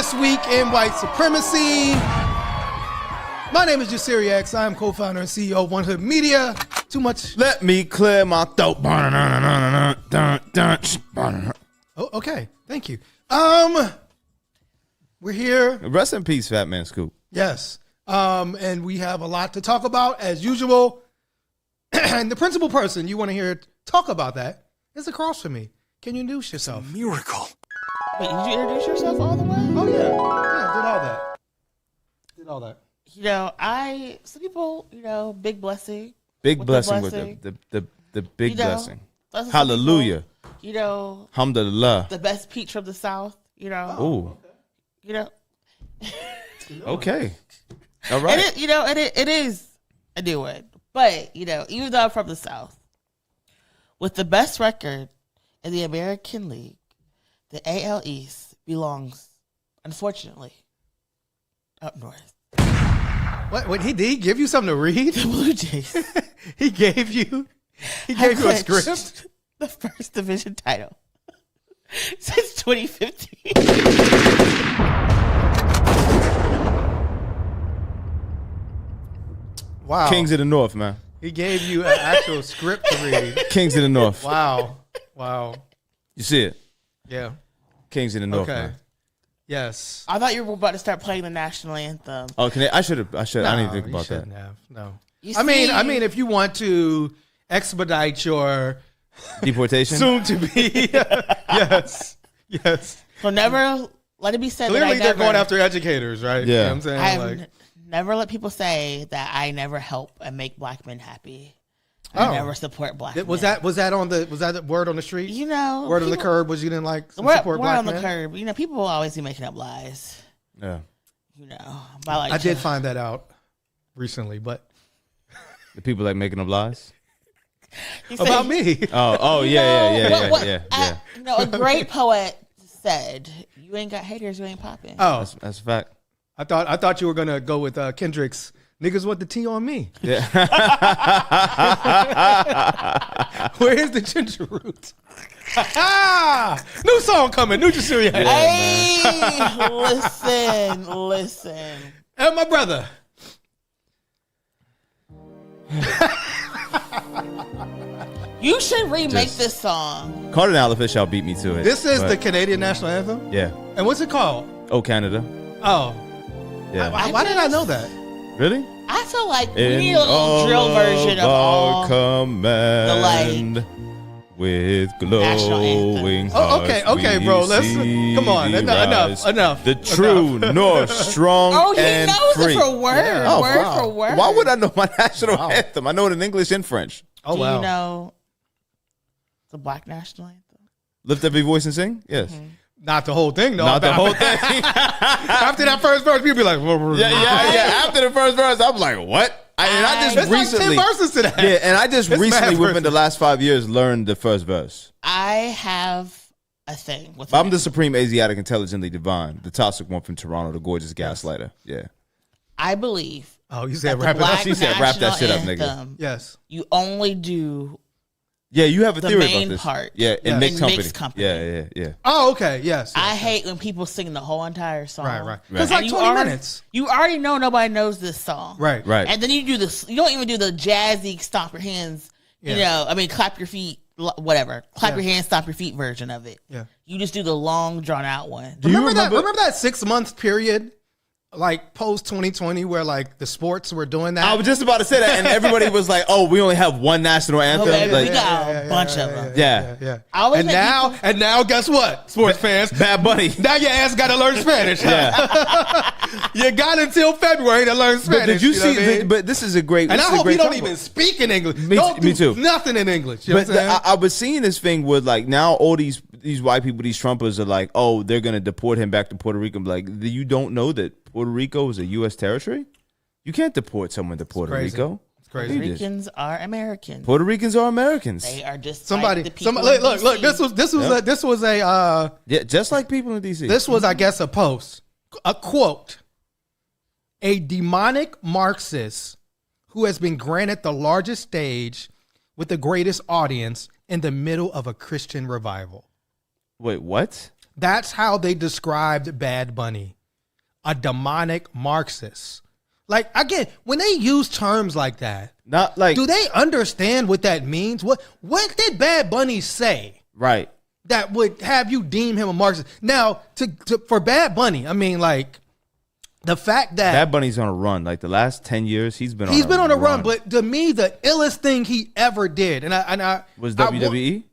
This week in White Supremacy. My name is Jasiri X. I am co-founder and CEO of One Hood Media. Too much. Let me clear my throat. Oh, okay. Thank you. We're here. Rest in peace, Fat Man Scoop. Yes. And we have a lot to talk about as usual. And the principal person you want to hear talk about that is across from me. Can you introduce yourself? Miracle. Wait, did you introduce yourself all the way? Oh, yeah. Yeah, did all that. You know, some people, big blessing. Big With blessing the with the big blessing. Some Hallelujah. People, Alhamdulillah. the best peach from the South, Ooh. Okay. Okay. All right. It is a new one. But, even though I'm from the South, with the best record in the American League, the AL East belongs, unfortunately, up north. What did he give you something to read? The Blue Jays. He gave you a script? The first division title since 2015. Wow. Kings of the North, man. He gave you an actual script to read. Kings of the North. Wow. You see it? Yeah. Kings of the North, Okay. man. Yes. I thought you were about to start playing the national anthem. Oh, I should. I didn't even think you about that. shouldn't have. No. I mean, if you want to expedite your Deportation? soon to be, yes. So never let it be said Clearly, that they're going after educators, right? Yeah. You know what I'm saying? I've never let people say that I never help and make black men happy. I never support black men. Was that the word on the street? Word on the curb was you didn't like support word black on men? the curb. People will always be making up lies. Yeah. I did find that out recently, but The people like making up lies? about me. Oh, yeah. A great poet said, "You ain't got haters, you ain't popping." Oh, That's a fact. I thought you were gonna go with Kendrick's "Niggas Want the Tea on Me." Yeah. Where is the ginger root? New song coming. New Jasiri. Hey, listen. And my brother. You should remake this song. Carter and Elephant shall beat me to it. This is the Canadian national anthem. Yeah. And what's it called? Oh, Canada. Oh, Yeah. why did I know that? Really? I feel like we need a little drill version of all command with glowing Oh, okay, bro. Let's come on. Enough. The true north, strong Oh, he and knows free. it for word, Yeah. word for word. Why would I know my national anthem? I know it in English and French. Oh, Do wow. you know the Black national anthem? Lift up your voice and sing. Yes. Mm-hmm. Not the whole thing, though. Not the whole thing. After that first verse, people be like, Yeah. After the first verse, I'm like, what? I just It's recently, like 10 verses to that. yeah, and I just It's recently, mad within the verses. last 5 years, learned the first verse. I have a thing with I'm it. the supreme Asiatic, intelligently divine, the toxic one from Toronto, the gorgeous gaslighter. Yeah. I believe Oh, you that said the rap it Black up. She said, "Wrap that shit up, national nigga." anthem, Yes. you only do Yeah, you have a the theory main about this. part. Yeah, in mixed In company. mixed company. Yeah. Oh, okay. Yes. I hate when people sing the whole entire song. Right. Right. It's like And 20 minutes. You already know nobody knows this song. Right. Right. And then you do this. You don't even do the jazzy stomp your hands. Yeah. Clap your feet. Whatever. Clap Yeah. your hands, stomp your feet version of it. Yeah. You just do the long, drawn out one. Do you Remember that 6 month period, like post 2020, where like the sports were doing that? I was just about to say that, and everybody was like, "Oh, we only have one national anthem." Oh, baby, Like, we got a bunch of them. yeah. I always And let now, guess what, sports fans? Bad Bunny. Now your ass got to learn Spanish. Yeah. You got until February to learn Spanish. But did you know see? what I mean? But this is a great. And this I is a hope great you don't combo. even speak in English. Me- Don't me do too. nothing in English. You know But what I'm saying? I was seeing this thing with like now all these white people, these Trumpers are like, oh, they're gonna deport him back to Puerto Rico. I'm like, you don't know that Puerto Rico is a U.S. territory? You can't deport someone to Puerto crazy. Rico. It's crazy. Puerto Ricans are Americans. Puerto Ricans are Americans. They are just Somebody, like the people look, in look, look. DC. This was a Yeah, just like people in D.C. this was, I guess, a post, a quote. A demonic Marxist who has been granted the largest stage with the greatest audience in the middle of a Christian revival. Wait, what? That's how they described Bad Bunny, a demonic Marxist. Like, again, when they use terms like that, Not like do they understand what that means? What did Bad Bunny say right. that would have you deem him a Marxist? Now, for Bad Bunny, I mean, like, the fact that Bad Bunny's on a run. Like the last 10 years, he's been on a run. But to me, the illest thing he ever did, and I was WWE.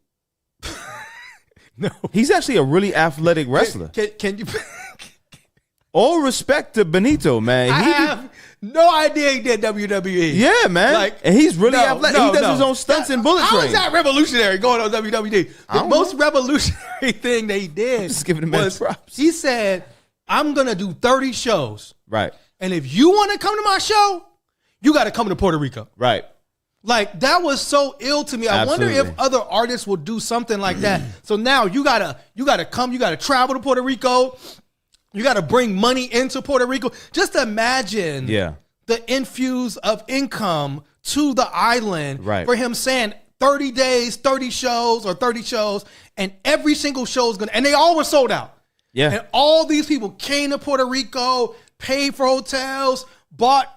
No, he's actually a really athletic wrestler. Can you? All respect to Benito, man. I have no idea he did WWE. Yeah, man. Like, and he's really athletic. He does his own stunts in Bullet Train. How is that revolutionary going on WWE? The most revolutionary thing they did just giving him props. He said, I'm going to do 30 shows. Right. And if you want to come to my show, you got to come to Puerto Rico. Right. Like, that was so ill to me. Absolutely. I wonder if other artists will do something like that. So now you gotta come, you gotta travel to Puerto Rico. You got to bring money into Puerto Rico. Just imagine the infuse of income to the island for him saying 30 days, 30 shows or 30 shows, and every single show is going to, and they all were sold out. Yeah. And all these people came to Puerto Rico, paid for hotels, bought,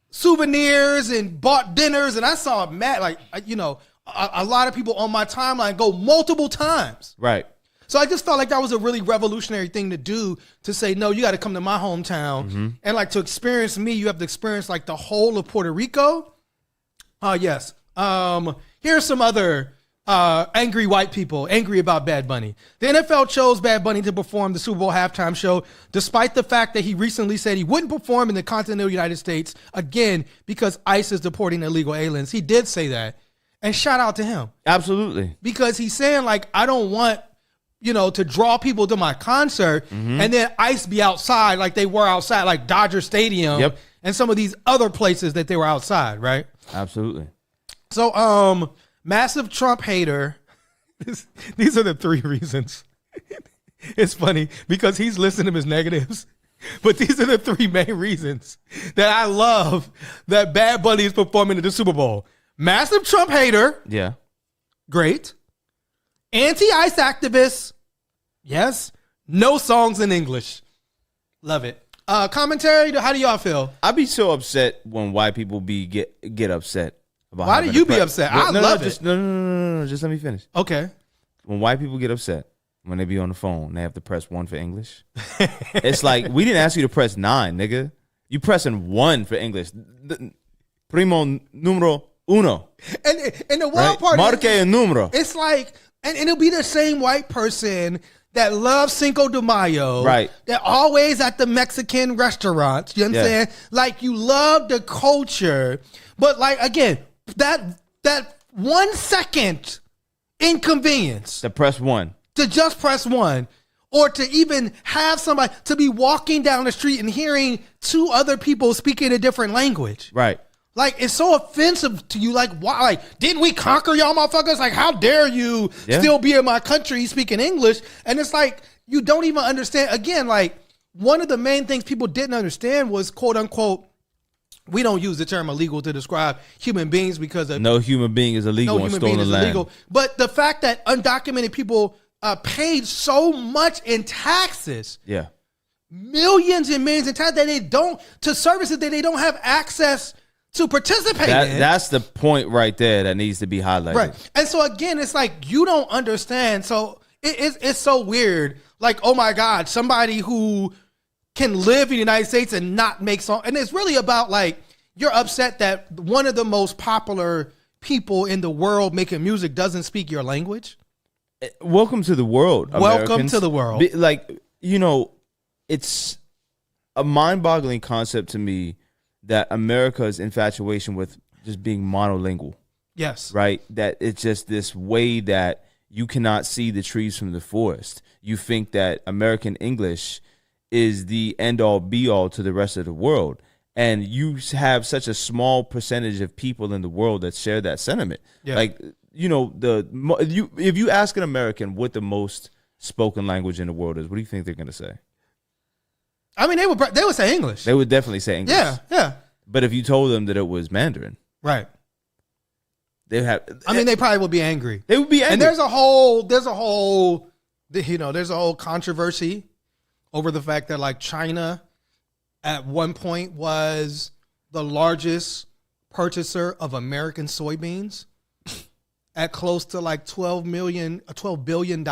souvenirs and bought dinners. And I saw a lot of people on my timeline go multiple times. Right. So I just felt like that was a really revolutionary thing to do, to say, no, you got to come to my hometown. And like, to experience me, you have to experience like the whole of Puerto Rico. Yes. Here's some other angry white people angry about Bad Bunny. The NFL chose Bad Bunny to perform the Super Bowl halftime show, despite the fact that he recently said he wouldn't perform in the continental United States again because ICE is deporting illegal aliens. He did say that. And shout out to him. Absolutely. Because he's saying, like, I don't want, to draw people to my concert and then ICE be outside like they were outside, like Dodger Stadium and some of these other places that they were outside, right? Absolutely. So, massive Trump hater. These are the three reasons. It's funny because he's listing them as negatives, but these are the three main reasons that I love that Bad Bunny is performing at the Super Bowl. Massive Trump hater. Yeah. Great. Anti-ICE activists. Yes. No songs in English. Love it. Commentary, how do y'all feel? I'd be so upset when white people get upset. About Why do you be upset? I love it. No. Just let me finish. Okay. When white people get upset, when they be on the phone, they have to press 1 for English. It's like, we didn't ask you to press 9, nigga. You pressing 1 for English. Primo numero uno. And the wild part Marque el número. It's like, and it'll be the same white person that loves Cinco de Mayo. Right. They're always at the Mexican restaurants. You know what I'm saying? Like, you love the culture. But, like, again, that 1 second inconvenience. To press 1. To just press 1. Or to even have somebody, to be walking down the street and hearing 2 other people speaking a different language. Right. Like, it's so offensive to you. Like, why? Like, didn't we conquer y'all motherfuckers? Like, how dare you still be in my country speaking English? And it's like, you don't even understand. Again, like, one of the main things people didn't understand was, quote unquote, we don't use the term illegal to describe human beings because of no human being is illegal on stolen land. Illegal. But the fact that undocumented people paid so much in taxes, millions and millions in taxes that they don't, to services that they don't have access to participate in. That's the point right there that needs to be highlighted. Right. And so again, it's like, you don't understand. So it's so weird. Like, oh my God, somebody who can live in the United States and not make songs. And it's really about, like, you're upset that one of the most popular people in the world making music doesn't speak your language. Welcome to the world, Americans. Welcome to the world. Like, it's a mind-boggling concept to me that America's infatuation with just being monolingual. Yes. Right? That it's just this way that you cannot see the trees from the forest. You think that American English is the end-all, be-all to the rest of the world. And you have such a small percentage of people in the world that share that sentiment. Yeah. Like, if you ask an American what the most spoken language in the world is, what do you think they're going to say? I mean, they would say English. They would definitely say English. Yeah. But if you told them that it was Mandarin, right, they have. I mean, they probably would be angry. They would be angry. And there's a whole there's a whole controversy over the fact that like China at one point was the largest purchaser of American soybeans at close to like $12 billion.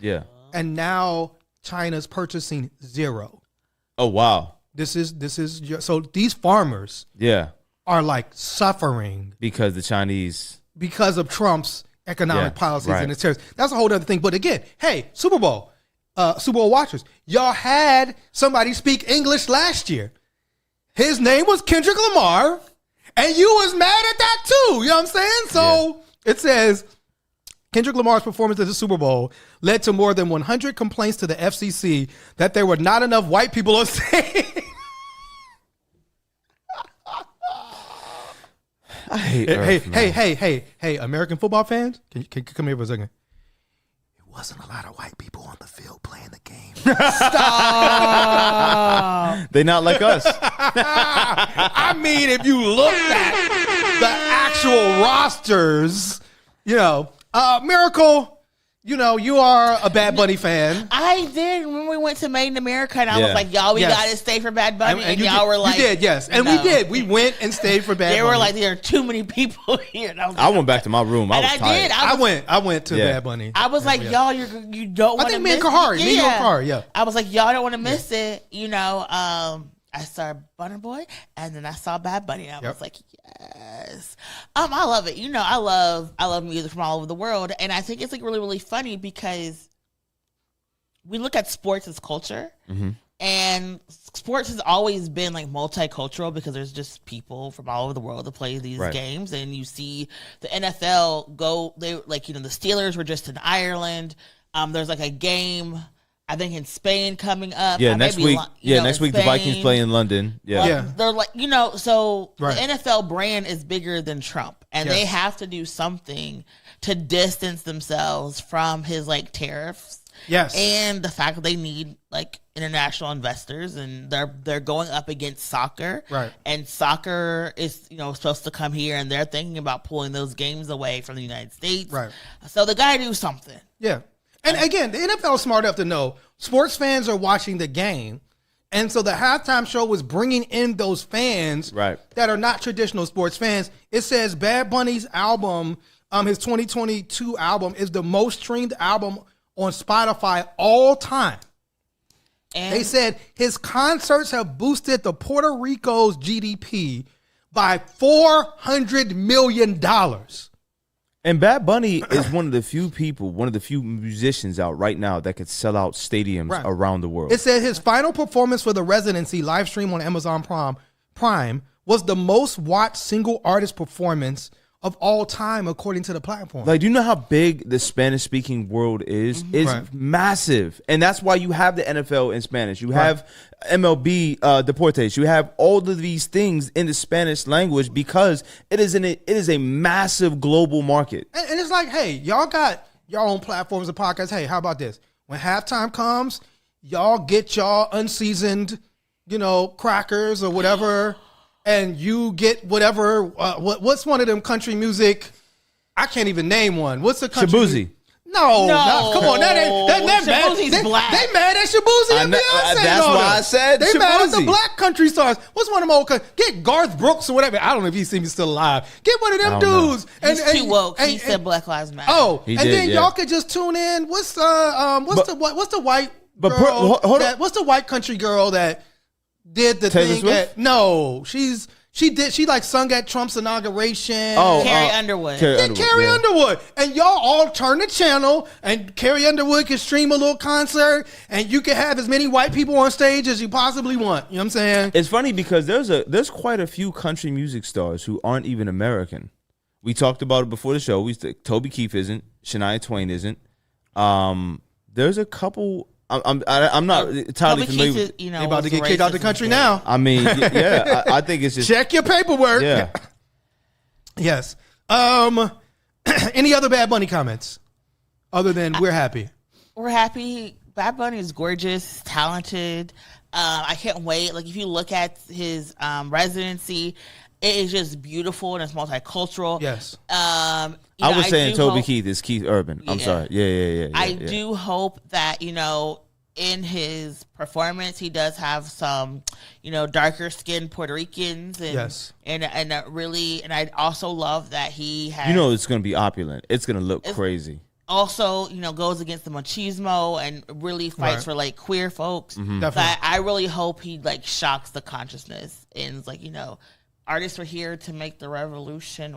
Yeah. And now China's purchasing zero. Oh, wow. So these farmers Yeah. are like suffering Because the Chinese. because of Trump's economic policies right. and its tariffs. That's a whole other thing. But again, hey, Super Bowl watchers, y'all had somebody speak English last year. His name was Kendrick Lamar, and you was mad at that too. You know what I'm saying? So it says Kendrick Lamar's performance at the Super Bowl led to more than 100 complaints to the FCC that there were not enough white people on stage. I hate Hey, American football fans, can you come here for a second? It wasn't a lot of white people on the field playing the game. Stop. They not like us. I mean, if you looked at the actual rosters, Miracle, you are a Bad Bunny fan. I did when we went to Made in America, and I was like, y'all, we Yes. got to stay for Bad Bunny. And you y'all did, were like, you did, yes. And we did. We went and stayed for Bad Bunny. They were like, there are too many people here. And I was like, I went back to my room. I was tired. I went to Bad Bunny. I was like, y'all, you don't want to miss it. I think me and Kahari, yeah. I was like, y'all don't want to miss it. I saw Burna Boy, and then I saw Bad Bunny. And I was like, yes. I love it. I love music from all over the world, and I think it's like really, really funny because we look at sports as culture, and sports has always been like multicultural because there's just people from all over the world that play these games, and you see the NFL go. They the Steelers were just in Ireland. There's like a game, I think, in Spain coming up. Yeah, next week. Next week the Vikings play in London. Yeah. Well, they're like, so the NFL brand is bigger than Trump, and they have to do something to distance themselves from his like tariffs. Yes. And the fact that they need like international investors, and they're going up against soccer. Right. And soccer is, supposed to come here, and they're thinking about pulling those games away from the United States. Right. So they got to do something. Yeah. And again, the NFL is smart enough to know sports fans are watching the game. And so the halftime show was bringing in those fans that are not traditional sports fans. It says Bad Bunny's album, his 2022 album, is the most streamed album on Spotify all time. And they said his concerts have boosted the Puerto Rico's GDP by $400 million. And Bad Bunny is one of the few musicians out right now that could sell out stadiums around the world. It said his final performance for the residency live stream on Amazon Prime was the most watched single artist performance of all time, according to the platform. Like, do you know how big the Spanish-speaking world is? It's massive. And that's why you have the NFL in Spanish. You have MLB Deportes. You have all of these things in the Spanish language because it is a massive global market. And it's like, hey, y'all got your own platforms and podcasts. Hey, how about this? When halftime comes, y'all get y'all unseasoned, crackers or whatever, and you get whatever. What's one of them country music? I can't even name one. What's the country? Shabuzi. No, come on. Shabuzi's black. They mad at Shabuzi and Beyonce. That's why I said they Shabuzi. mad at the black country stars. What's one of them old? Get Garth Brooks or whatever. I don't know if he's still alive. Get one of them dudes. He's too woke. He said Black Lives Matter. Oh, then y'all could just tune in. What's the white girl? What's the white country girl that did the Taylor thing? Swift? No, she like sung at Trump's inauguration. Oh, Carrie Underwood. Carrie Underwood. And y'all all turn the channel, and Carrie Underwood can stream a little concert, and you can have as many white people on stage as you possibly want. You know what I'm saying? It's funny because there's quite a few country music stars who aren't even American. We talked about it before the show. Toby Keith isn't. Shania Twain isn't. There's a couple. I'm not entirely familiar with. They about to get kicked out the country now. I mean, yeah, I think it's just check your paperwork. Yeah. Yes. Any other Bad Bunny comments other than we're happy? We're happy. Bad Bunny is gorgeous, talented. I can't wait. Like, if you look at his residency, it is just beautiful and it's multicultural. Yes. I was saying Toby Keith is Keith Urban. I'm sorry. Yeah. I do hope that, in his performance, he does have some, darker skinned Puerto Ricans. And, yes. And I also love that he has. It's going to be opulent. It's going to look crazy. Also, goes against the machismo and really fights for like queer folks. Mm-hmm. So I really hope he like shocks the consciousness and is like, artists are here to make the revolution,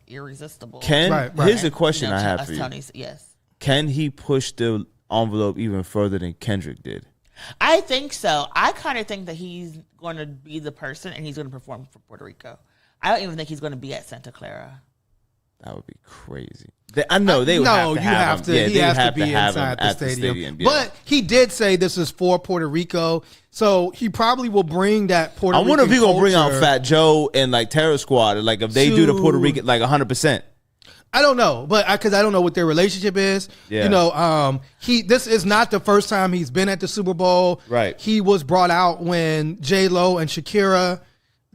irresistible. Here's a question I have for you. Yes. Can he push the envelope even further than Kendrick did? I think so. I kind of think that he's going to be the person and he's going to perform for Puerto Rico. I don't even think he's going to be at Santa Clara. That would be crazy. I know they would have to have him. Yeah, he has to be inside the stadium. Yeah. But he did say this is for Puerto Rico, so he probably will bring that Puerto Rican I wonder if he's going to bring out culture Fat Joe and like Terror Squad, like if they do the Puerto Rican like 100%. I don't know, but because I don't know what their relationship is. Yeah. This is not the first time he's been at the Super Bowl. Right. He was brought out when J-Lo and Shakira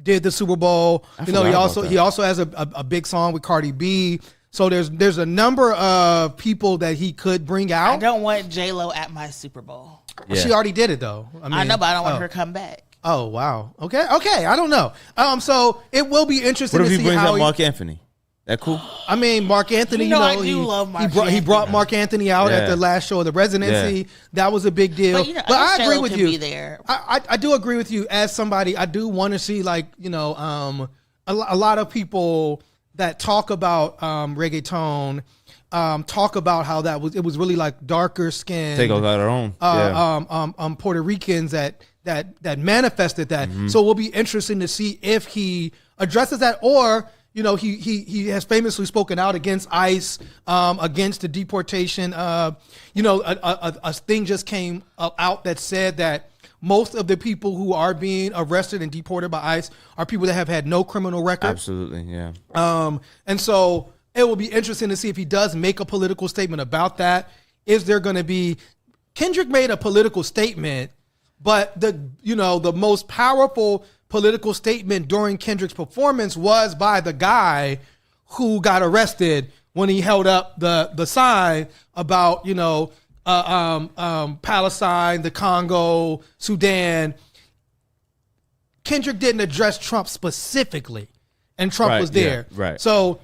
did the Super Bowl. He also has a big song with Cardi B. So there's a number of people that he could bring out. I don't want J-Lo at my Super Bowl. Yeah. She already did it though. I know, but I don't want her to come back. Oh wow. Okay. I don't know. So it will be interesting. What if to he see brings how up Mark Anthony? That cool? I mean, Mark Anthony. I do love Mark Anthony. He brought Mark Anthony out at the last show of the residency. Yeah. That was a big deal. But I agree with you. Be there. I do agree with you. As somebody, I do want to see a lot of people that talk about reggaeton. Talk about how it was really like darker skinned. Take out our own. Puerto Ricans that manifested that. Mm-hmm. So it will be interesting to see if he addresses that, or he has famously spoken out against ICE, against the deportation. A thing just came out that said that most of the people who are being arrested and deported by ICE are people that have had no criminal record. Absolutely, yeah. And so it will be interesting to see if he does make a political statement about that. Is there going to be... Kendrick made a political statement, but the most powerful political statement during Kendrick's performance was by the guy who got arrested when he held up the sign about, Palestine, the Congo, Sudan. Kendrick didn't address Trump specifically, and Trump was there. Yeah, right. So,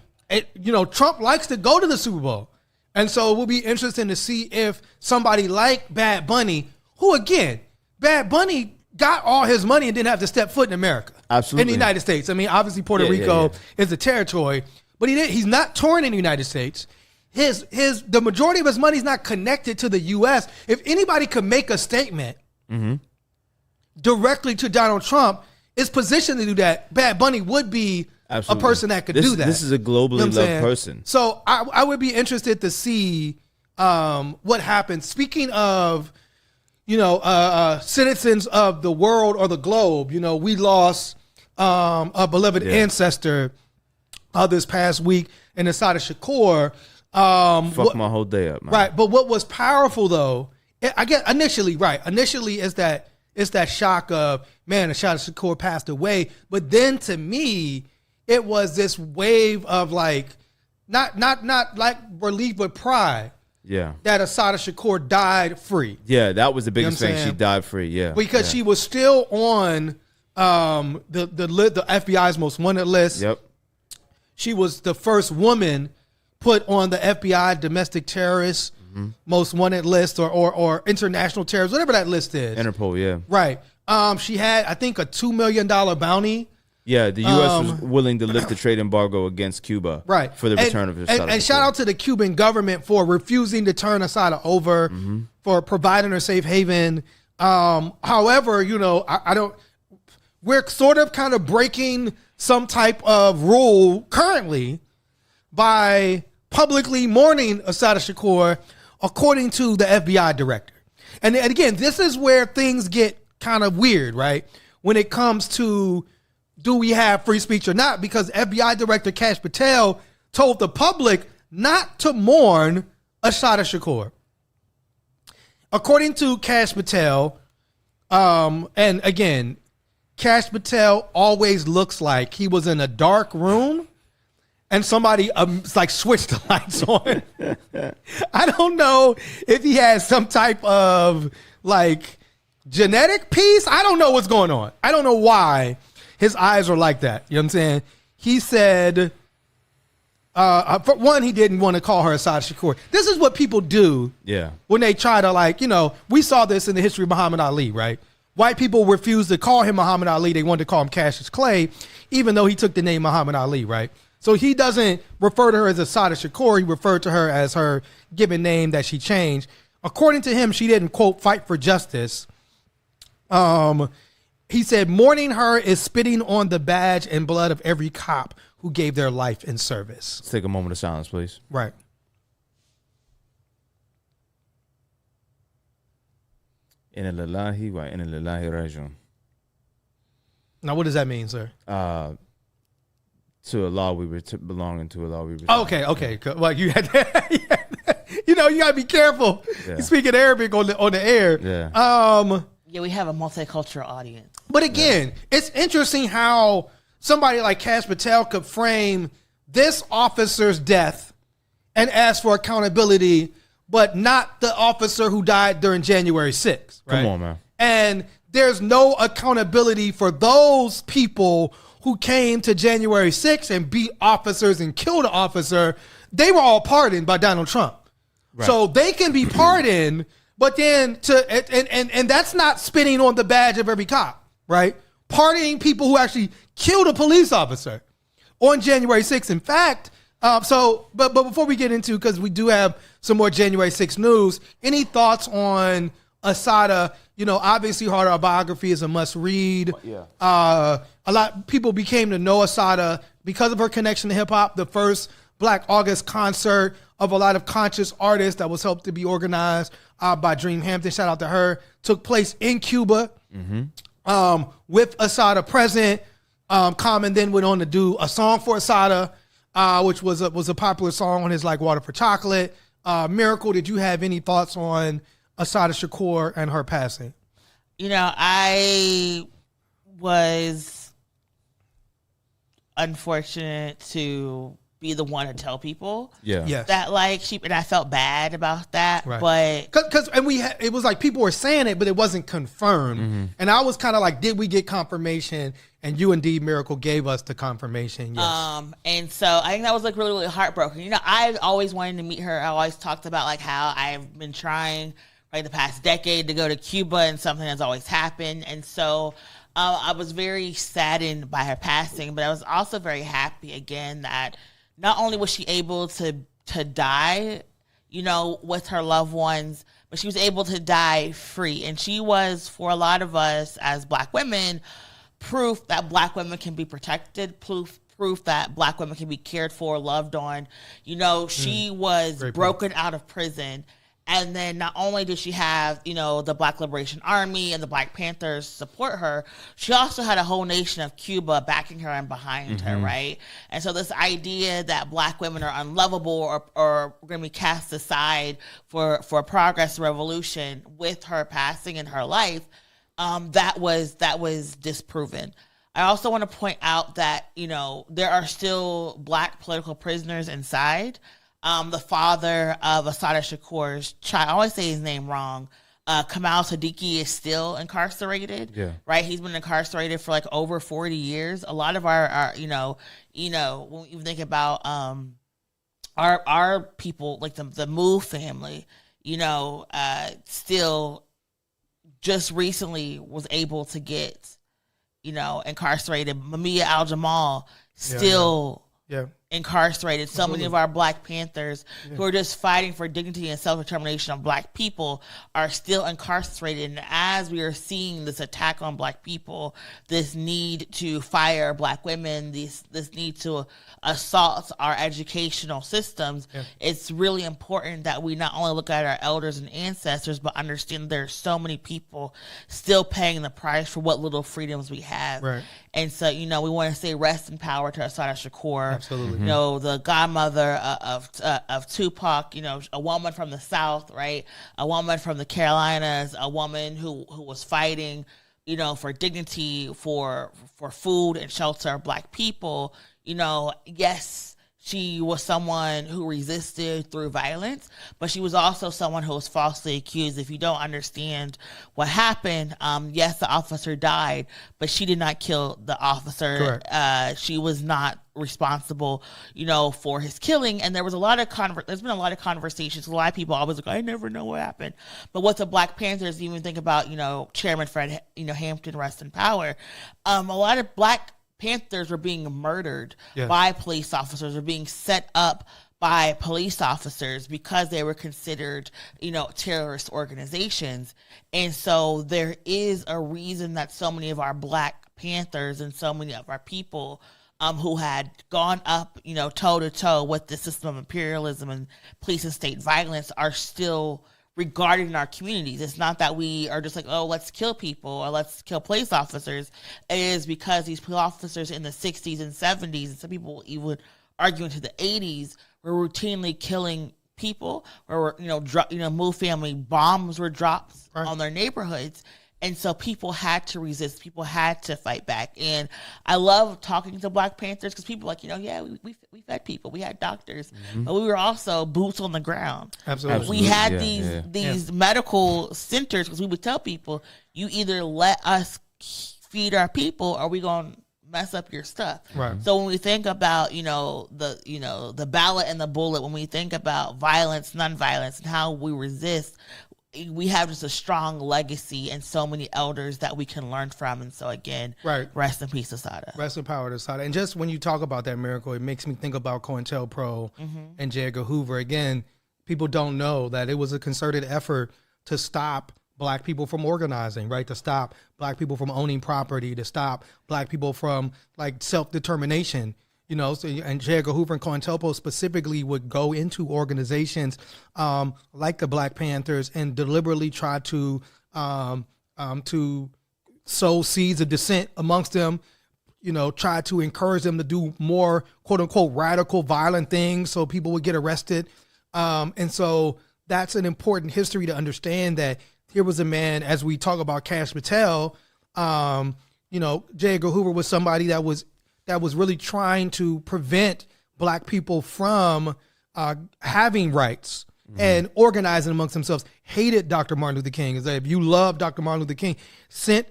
Trump likes to go to the Super Bowl. And so it will be interesting to see if somebody like Bad Bunny, who again, Bad Bunny got all his money and didn't have to step foot in America. Absolutely. In the United States. I mean, obviously Puerto Rico is a territory, but he's not touring in the United States. The majority of his money is not connected to the U.S. If anybody could make a statement directly to Donald Trump, is positioned to do that, Bad Bunny would be a person that could do that. This is a globally loved person. So I would be interested to see what happens. Speaking of, citizens of the world or the globe, we lost a beloved ancestor this past week in Assata Shakur. Fuck my whole day up, man. Right, but what was powerful though, I guess initially is that shock of, man, Assata Shakur passed away. But then to me, it was this wave of like, not like relief, but pride. Yeah. That Assata Shakur died free. Yeah, that was the biggest thing. She died free, yeah. Because she was still on the FBI's most wanted list. Yep. She was the first woman put on the FBI domestic terrorist most wanted list or international terrorist, whatever that list is. Interpol, yeah. Right. She had, I think, a $2 million bounty. Yeah, the U.S. was willing to lift the trade embargo against Cuba for the return of Assata. And shout out to the Cuban government for refusing to turn Assata over, for providing her safe haven. However, I don't... We're sort of kind of breaking some type of rule currently by publicly mourning Assata Shakur, according to the FBI director. And again, this is where things get kind of weird, right? When it comes to, do we have free speech or not? Because FBI Director Kash Patel told the public not to mourn Assata Shakur. According to Kash Patel, and again, Cash Patel always looks like he was in a dark room and somebody like switched the lights on. I don't know if he has some type of like genetic piece. I don't know what's going on. I don't know why his eyes are like that. You know what I'm saying? He said, for one, he didn't want to call her Assata Shakur. This is what people do when they try to, like, you know, we saw this in the history of Muhammad Ali, right? White people refused to call him Muhammad Ali. They wanted to call him Cassius Clay, even though he took the name Muhammad Ali, right? So he doesn't refer to her as Assata Shakur. He referred to her as her given name that she changed. According to him, she didn't, quote, fight for justice. He said, mourning her is spitting on the badge and blood of every cop who gave their life in service. Let's take a moment of silence, please. Right. Inna lillahi wa inna lillahi rajiun. Now, what does that mean, sir? To Allah we belong, and to Allah we return. Okay. Well, you had that. You know, you gotta be careful. You speaking Arabic on the air. Yeah. Yeah, we have a multicultural audience. But again, it's interesting how somebody like Cash Patel could frame this officer's death and ask for accountability, but not the officer who died during January 6th. Right? Come on, man. And there's no accountability for those people who came to January 6th and beat officers and killed an officer. They were all pardoned by Donald Trump. Right. So they can be pardoned, but then and that's not spitting on the badge of every cop, right? Pardoning people who actually killed a police officer on January 6th. In fact, but before we get into, because we do have some more January 6th news, any thoughts on Assata? You know, obviously her autobiography is a must read. Yeah. A lot of people became to know Assata because of her connection to hip hop. The first Black August concert of a lot of conscious artists that was helped to be organized by Dream Hampton. Shout out to her. Took place in Cuba with Assata present. Common then went on to do a song for Assata, which was a popular song on his like Water for Chocolate. Miracle, did you have any thoughts on Assata Shakur and her passing? You know, I was unfortunate to be the one to tell people that like and I felt bad about that, right. But because it was like people were saying it, but it wasn't confirmed, and I was kind of like, did we get confirmation? And you indeed, Miracle, gave us the confirmation. Yes. And so I think that was like really, really heartbroken. You know, I always wanted to meet her. I always talked about like how I've been trying like the past decade to go to Cuba, and something has always happened. And so I was very saddened by her passing, but I was also very happy again that not only was she able to die, you know, with her loved ones, but she was able to die free. And she was, for a lot of us as Black women, proof that Black women can be protected, proof that Black women can be cared for, loved on. You know, she was broken out of prison. And then not only did she have, you know, the Black Liberation Army and the Black Panthers support her, she also had a whole nation of Cuba backing her and behind her, right? And so this idea that Black women are unlovable or going to be cast aside for progress and revolution with her passing in her life, that was disproven. I also want to point out that, you know, there are still Black political prisoners inside. The father of Assata Shakur's child, I always say his name wrong, Kamal Siddiqui, is still incarcerated. Yeah. Right? He's been incarcerated for like over 40 years. A lot of our you know, when you think about our people, like the Move family, you know, still just recently was able to get, you know, incarcerated. Mamiya Al-Jamal still incarcerated. So many of our Black Panthers who are just fighting for dignity and self-determination of Black people are still incarcerated. And as we are seeing this attack on Black people, this need to fire Black women, this need to assault our educational systems, it's really important that we not only look at our elders and ancestors, but understand there's so many people still paying the price for what little freedoms we have. Right. And so, you know, we want to say rest in power to Assata Shakur. Absolutely. You know, the godmother of Tupac, you know, a woman from the South, right? A woman from the Carolinas, a woman who was fighting for dignity, for food and shelter of Black people. Yes, she was someone who resisted through violence, but she was also someone who was falsely accused. If you don't understand what happened, yes, the officer died, but she did not kill the officer. She was not responsible, for his killing. And there was a lot of there's been a lot of conversations. A lot of people always like, I never know what happened. But with the Black Panthers, even think about, Chairman Fred, Hampton, rest in power. A lot of Black Panthers were being murdered by police officers, or being set up by police officers because they were considered, terrorist organizations. And so there is a reason that so many of our Black Panthers and so many of our people who had gone up, toe to toe with the system of imperialism and police and state violence are still regarded in our communities. It's not that we are just like, oh, let's kill people or let's kill police officers. It is because these police officers in the 60s and 70s, and some people even argue into the 80s, were routinely killing people, or Move family bombs were dropped on their neighborhoods. And so people had to resist. People had to fight back. And I love talking to Black Panthers because people are like, we fed people. We had doctors. But we were also boots on the ground. Absolutely. We had these medical centers because we would tell people, you either let us feed our people or we going to mess up your stuff. Right. So when we think about, the ballot and the bullet, when we think about violence, nonviolence, and how we resist, we have just a strong legacy and so many elders that we can learn from. And so again, rest in peace, Assata. Rest in power to Assata. And just when you talk about that miracle, it makes me think about COINTELPRO and J. Edgar Hoover. Again, people don't know that it was a concerted effort to stop Black people from organizing, right? To stop Black people from owning property, to stop Black people from self-determination. And J. Edgar Hoover and COINTELPRO specifically would go into organizations like the Black Panthers and deliberately try to sow seeds of dissent amongst them, try to encourage them to do more, quote unquote, radical, violent things so people would get arrested. And so that's an important history to understand, that here was a man, as we talk about Cash Patel, J. Edgar Hoover was somebody that was really trying to prevent Black people from having rights and organizing amongst themselves. Hated Dr. Martin Luther King. If you love Dr. Martin Luther King, sent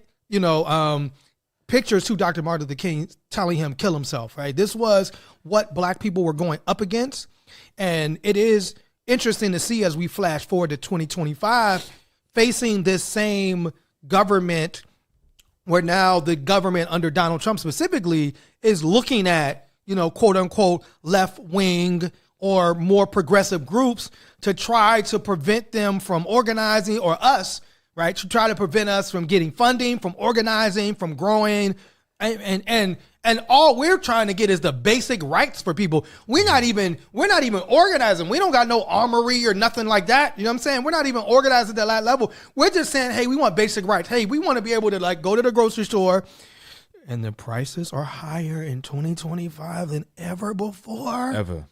pictures to Dr. Martin Luther King telling him kill himself. Right. This was what Black people were going up against, and it is interesting to see as we flash forward to 2025, facing this same government, where now the government under Donald Trump specifically is looking at, quote unquote, left wing or more progressive groups to try to prevent them from organizing, or us, right? To try to prevent us from getting funding, from organizing, from growing. And all we're trying to get is the basic rights for people. We're not even organizing. We don't got no armory or nothing like that. You know what I'm saying? We're not even organized at that level. We're just saying, hey, we want basic rights. Hey, we want to be able to go to the grocery store, and the prices are higher in 2025 than ever before. Ever.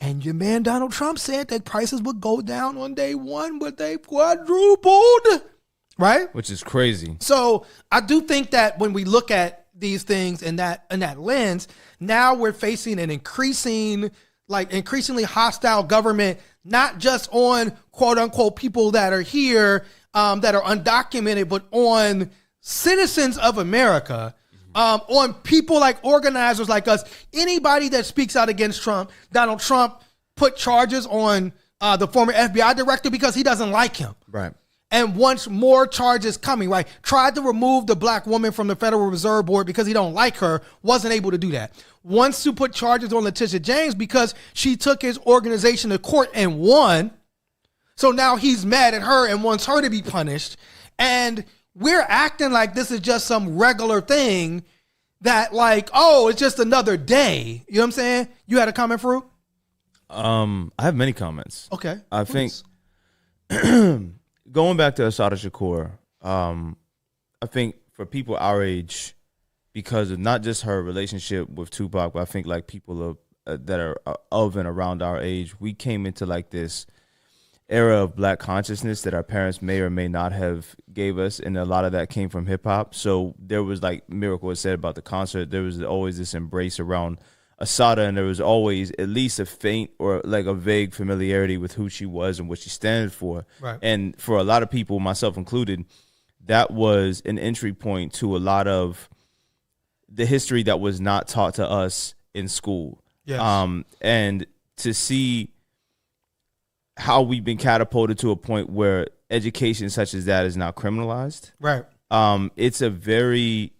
And your man Donald Trump said that prices would go down on day one, but they quadrupled. Right? Which is crazy. So I do think that when we look at these things in that lens, now we're facing an increasingly hostile government, not just on quote unquote people that are here, that are undocumented, but on citizens of America, on people like organizers like us. Anybody that speaks out against Trump, Donald Trump put charges on the former FBI director because he doesn't like him. Right. And wants more charges coming, right? Tried to remove the Black woman from the Federal Reserve Board because he don't like her, wasn't able to do that. Wants to put charges on Letitia James because she took his organization to court and won. So now he's mad at her and wants her to be punished. And we're acting like this is just some regular thing that it's just another day. You know what I'm saying? You had a comment, Farouk? I have many comments. Okay. I please. think going back to Assata Shakur, I think for people our age, because of not just her relationship with Tupac, but I think people that are of and around our age, we came into this era of black consciousness that our parents may or may not have gave us, and a lot of that came from hip hop. So there was, like Miracle has said about the concert, there was always this embrace around Assata, and there was always at least a faint or like a vague familiarity with who she was and what she stands for. Right. And for a lot of people, myself included, that was an entry point to a lot of the history that was not taught to us in school. Yes. And to see how we've been catapulted to a point where education such as that is now criminalized. Right. It's a very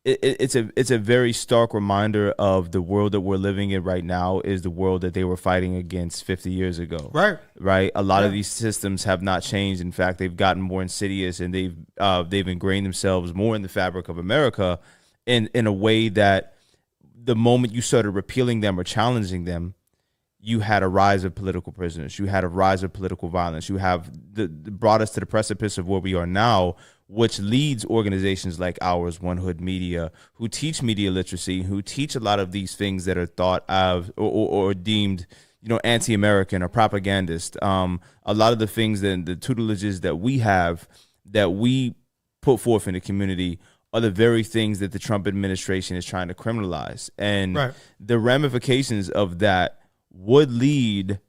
it's a very stark reminder of the world that we're living in right now is the world that they were fighting against 50 years ago. Right. A lot of these systems have not changed. In fact, they've gotten more insidious, and they've ingrained themselves more in the fabric of America in a way that the moment you started repealing them or challenging them, you had a rise of political prisoners. You had a rise of political violence. You have brought us to the precipice of where we are now, which leads organizations like ours, One Hood Media, who teach media literacy, who teach a lot of these things that are thought of or deemed, anti-American or propagandist. A lot of the things that the tutelages that we have, that we put forth in the community, are the very things that the Trump administration is trying to criminalize. And the ramifications of that would lead,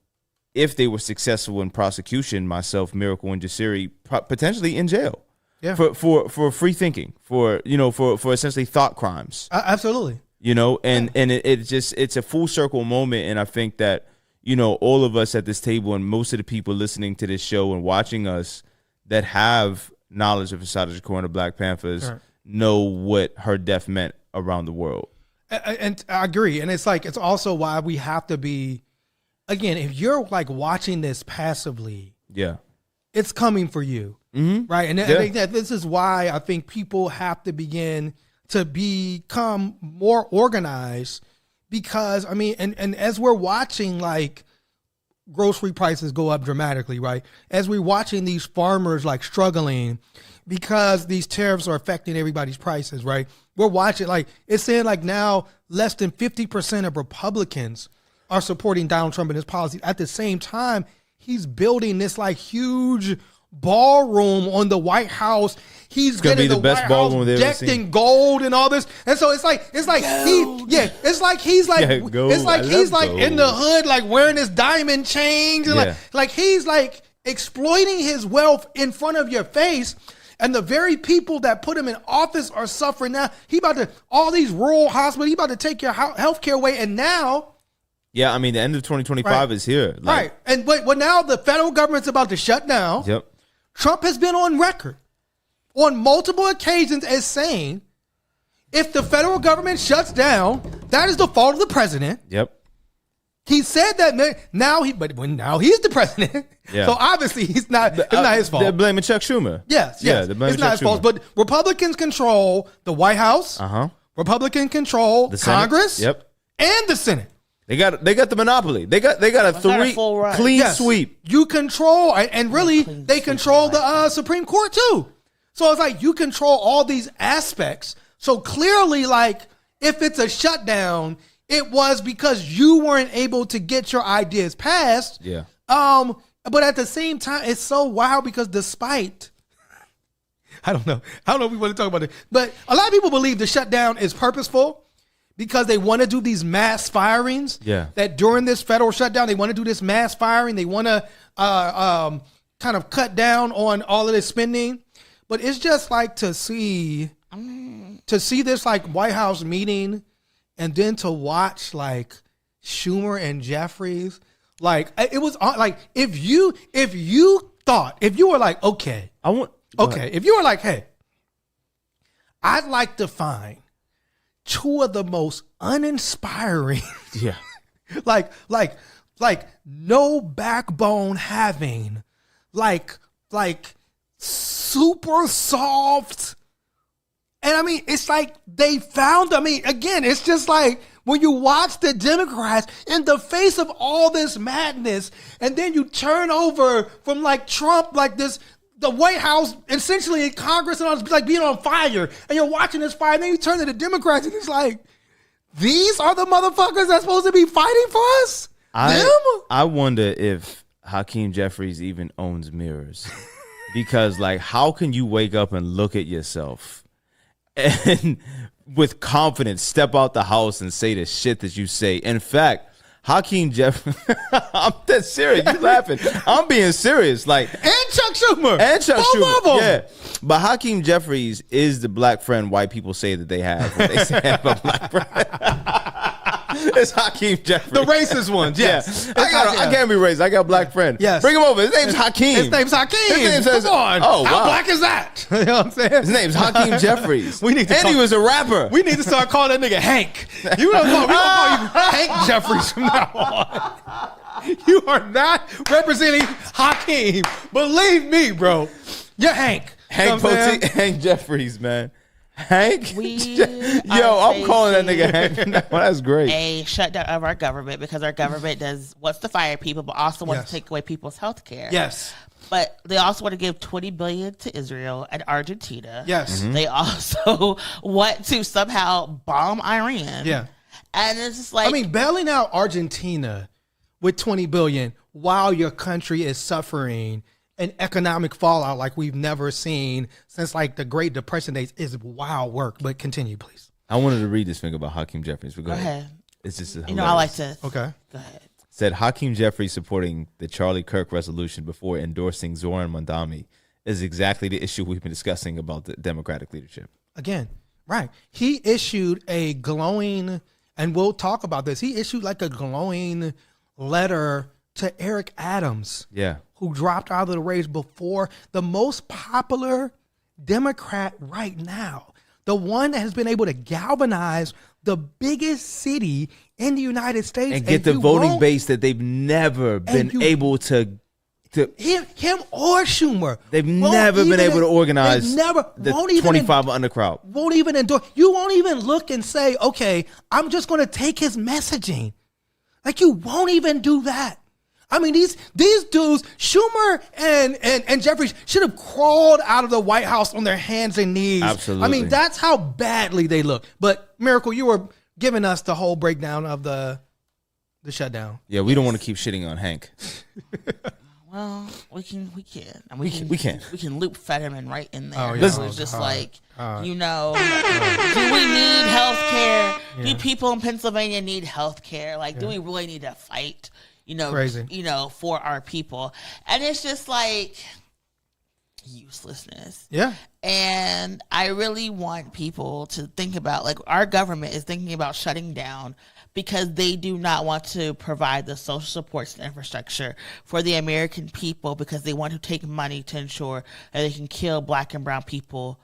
if they were successful in prosecution, myself, Miracle, and Jasiri, potentially in jail. Yeah. For free thinking, for essentially thought crimes. Absolutely. And it's a full circle moment. And I think that, all of us at this table and most of the people listening to this show and watching us that have knowledge of Assata Shakur and the Black Panthers know what her death meant around the world. And I agree. And it's also why we have to be, again, if you're like watching this passively, it's coming for you. Mm-hmm. Right. And I think that this is why I think people have to begin to become more organized, because and as we're watching like grocery prices go up dramatically, right? As we're watching these farmers like struggling because these tariffs are affecting everybody's prices, right? We're watching like it's saying like now less than 50% of Republicans are supporting Donald Trump and his policies. At the same time, he's building this like huge ballroom on the White House. He's getting the best White House decked in gold and all this. And so it's like he's like in the hood, like wearing this diamond chains and like he's like exploiting his wealth in front of your face. And the very people that put him in office are suffering now. All these rural hospitals, he about to take your health care away. And now, the end of 2025 is here. Right. And now the federal government's about to shut down. Yep. Trump has been on record on multiple occasions as saying, if the federal government shuts down, that is the fault of the president. Yep. He said that now he's the president. Yeah. So obviously it's not his fault. They're blaming Chuck Schumer. Yes. It's not his fault. But Republicans control the White House. Republicans control the Congress. Senate. Yep. And the Senate. They got the monopoly. They got a clean sweep. You control, and really they control the Supreme Court too. So it's like you control all these aspects. So clearly, like if it's a shutdown, it was because you weren't able to get your ideas passed. Yeah. But at the same time, it's so wild because despite, I don't know if we want to talk about it, but a lot of people believe the shutdown is purposeful, because they want to do these mass firings. Yeah. That during this federal shutdown, they want to do this mass firing. They want to kind of cut down on all of this spending. But it's just like to see this like White House meeting, and then to watch like Schumer and Jeffries. Like it was like if you were like, okay, if you were like, hey, I'd like to find two of the most uninspiring, like no backbone having, like super soft. And it's like they found, again, it's just like when you watch the Democrats in the face of all this madness, and then you turn over from like Trump, like this, the White House, essentially in Congress, and all this, like being on fire, and you're watching this fire, and then you turn to the Democrats, and it's like, these are the motherfuckers that's supposed to be fighting for us? I wonder if Hakeem Jeffries even owns mirrors. Because, like, how can you wake up and look at yourself and with confidence step out the house and say the shit that you say? In fact, Hakeem Jeffries, I'm that serious. You laughing? I'm being serious. Like, And Chuck Schumer. and Chuck Both Schumer. of them. Yeah. But Hakeem Jeffries is the black friend white people say that they have when they say have a black friend. It's Hakeem Jeffries. The racist ones, yes. Yeah. I can't be racist. I got a black friend. Yes. Bring him over. His name's Hakeem. His name's Hakeem. His name says, Come on. Oh, How wow. black is that? You know what I'm saying? His name's Hakeem Jeffries. We need to and he was a rapper. We need to start calling that nigga Hank. We gonna call you Hank Jeffries from now on. You are not representing Hakeem. Believe me, bro. You're Hank. Hank You know what I'm saying? Hank Jeffries, man. Hank? We Yo, are I'm calling that nigga facing Hank. Well, that's great. a shutdown of our government because our government wants to fire people, but also wants Yes. to take away people's health care. Yes. But they also want to give $20 billion to Israel and Argentina. Yes. Mm-hmm. They also want to somehow bomb Iran. Yeah. And it's just like, I mean, bailing out Argentina with $20 billion while your country is suffering an economic fallout like we've never seen since like the Great Depression days is wild work. But continue, please. I wanted to read this thing about Hakeem Jeffries. But go go ahead. ahead. It's just You know, I like to. Okay. Go ahead. Said Hakeem Jeffries supporting the Charlie Kirk resolution before endorsing Zoran Mandami is exactly the issue we've been discussing about the Democratic leadership. Again, right. He issued a glowing, and we'll talk about this. He issued like a glowing letter to Eric Adams. Yeah. Who dropped out of the race before the most popular Democrat right now, the one that has been able to galvanize the biggest city in the United States And get the you voting won't- base that they've never been you- able to him or Schumer. they've won't never been even- able to organize they never, the won't even 25 under crowd. Won't even endorse. You won't even look and say, okay, I'm just going to take his messaging. Like, you won't even do that. I mean, these dudes, Schumer and Jeffries, should have crawled out of the White House on their hands and knees. Absolutely. I mean, that's how badly they look. But Miracle, you were giving us the whole breakdown of the shutdown. Yeah, we don't want to keep shitting on Hank. Well, we can. I mean, We can. We can loop Fetterman right in there. Oh, yeah. So it's just like, do we need health care? Do people in Pennsylvania need health care? Like, do we really need to fight? Crazy. For our people? And it's just like uselessness. Yeah. And I really want people to think about, like, our government is thinking about shutting down because they do not want to provide the social supports and infrastructure for the American people because they want to take money to ensure that they can kill black and brown people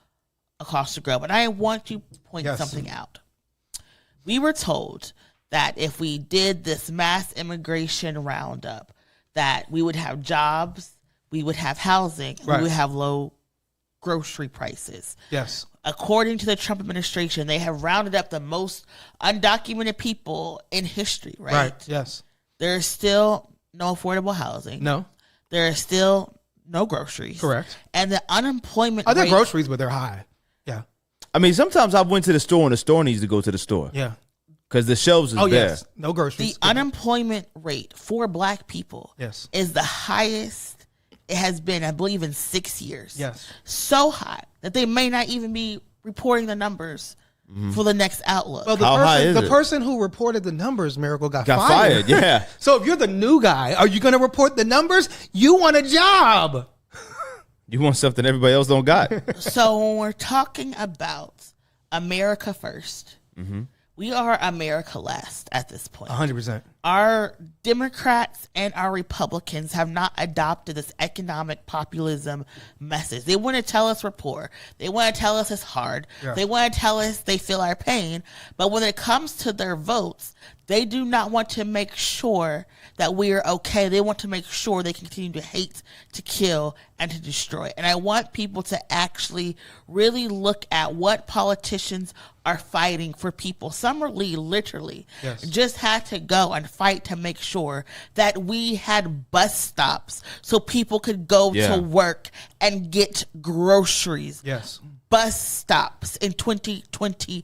across the globe. And I want to point something out. We were told that if we did this mass immigration roundup, that we would have jobs, we would have housing, and we would have low grocery prices. Yes. According to the Trump administration, they have rounded up the most undocumented people in history, right? Right. Yes. There is still no affordable housing. No. There is still no groceries. Correct. And the unemployment Are there rate, groceries, but they're high. Yeah. I mean, sometimes I went to the store and the store needs to go to the store. Yeah. Because the shelves is Oh, bare. yes. No groceries. the unemployment rate for black people Yes. is the highest it has been, I believe, in 6 years. Yes. So high that they may not even be reporting the numbers for the next outlook. Well, How high is the it? person who reported the numbers, Miracle, got Got fired. fired, yeah. So if you're the new guy, are you going to report the numbers? You want a job. You want something everybody else don't got. So when we're talking about America first, we are America last at this point. 100%. Our Democrats and our Republicans have not adopted this economic populism message. They want to tell us we're poor. They want to tell us it's hard. Yeah. They want to tell us they feel our pain. But when it comes to their votes, they do not want to make sure that we are okay. They want to make sure they continue to hate, to kill, and to destroy. And I want people to actually really look at what politicians are fighting for people. Summer Lee literally just had to go and fight to make sure that we had bus stops so people could go to work and get groceries. Yes. Bus stops in 2025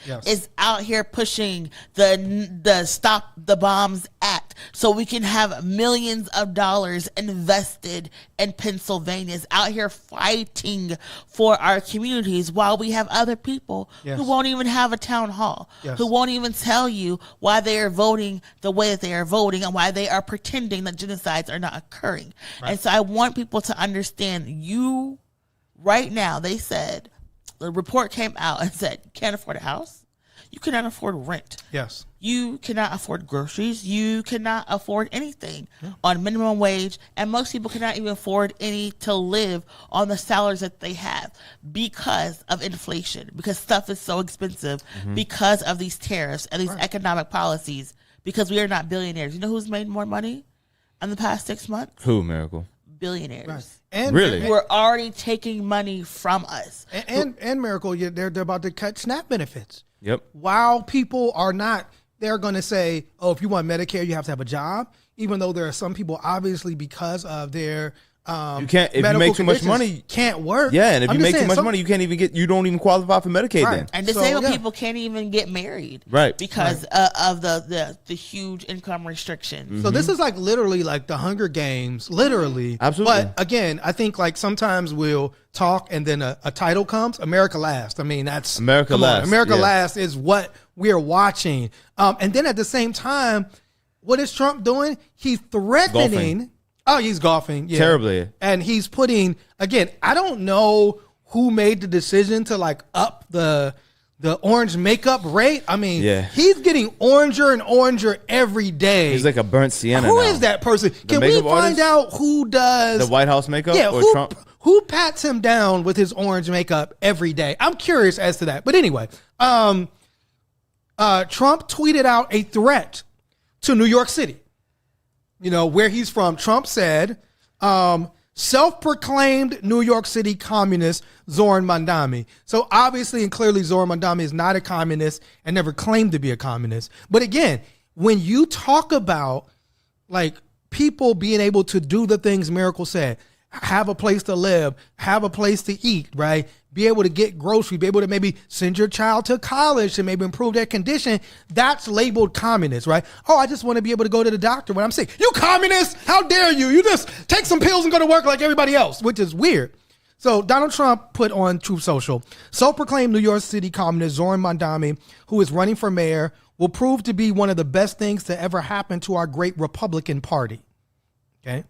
Yes. is out here pushing the Stop the Bombs Act so we can have millions of dollars invested in Pennsylvanians out here fighting for our communities while we have other people who won't even have a town hall, who won't even tell you why they are voting the way that they are voting and why they are pretending that genocides are not occurring. Right. And so I want people to understand right now, they said, the report came out and said, you can't afford a house. You cannot afford rent. Yes. You cannot afford groceries. You cannot afford anything on minimum wage. And most people cannot even afford any to live on the salaries that they have because of inflation, because stuff is so expensive, because of these tariffs and these economic policies, because we are not billionaires. You know who's made more money in the past 6 months? Who, Miracle? Billionaires. Right. And really? Who are already taking money from us. And Miracle, they're about to cut SNAP benefits. Yep. While people are not, they're going to say, oh, if you want Medicare, you have to have a job. Even though there are some people, obviously, because of their you can't, if you make too much money, can't work. Yeah, and if you make too much money, you can't even get, you don't even qualify for Medicaid then. And disabled people can't even get married. Right. Because of the huge income restrictions. So this is like literally like the Hunger Games, literally. Absolutely. But again, I think like sometimes we'll talk and then a title comes, America Last. I mean, that's America Last. America Last is what we're watching. And then at the same time, what is Trump doing? He's threatening. Golfing. Oh, he's golfing. Yeah. Terribly. And he's putting, again, I don't know who made the decision to like up the orange makeup rate. I mean, he's getting oranger and oranger every day. He's like a burnt sienna. Who is that person? Can we find out who does the White House makeup or Trump? Who pats him down with his orange makeup every day? I'm curious as to that. But anyway, Trump tweeted out a threat to New York City. You know, where he's from. Trump said, self-proclaimed New York City communist Zoran Mandami. So obviously and clearly Zoran Mandami is not a communist and never claimed to be a communist. But again, when you talk about like people being able to do the things Miracle said, have a place to live, have a place to eat, right? Be able to get groceries, be able to maybe send your child to college to maybe improve their condition. That's labeled communist, right? Oh, I just want to be able to go to the doctor when I'm sick. You communist? How dare you? You just take some pills and go to work like everybody else, which is weird. So Donald Trump put on Truth Social, self-proclaimed New York City communist Zoran Mandami, who is running for mayor, will prove to be one of the best things to ever happen to our great Republican Party. Okay.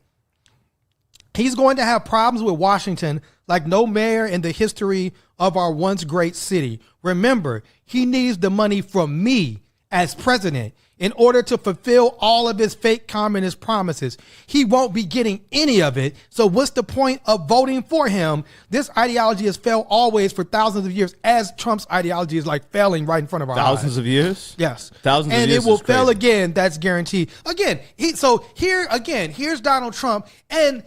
He's going to have problems with Washington like no mayor in the history of our once great city. Remember, he needs the money from me as president in order to fulfill all of his fake communist promises. He won't be getting any of it. So what's the point of voting for him? This ideology has failed always for thousands of years, as Trump's ideology is like failing right in front of our eyes. Thousands of years? Yes. Thousands of years. And it will is crazy. fail again. That's guaranteed. Again, here's Donald Trump. And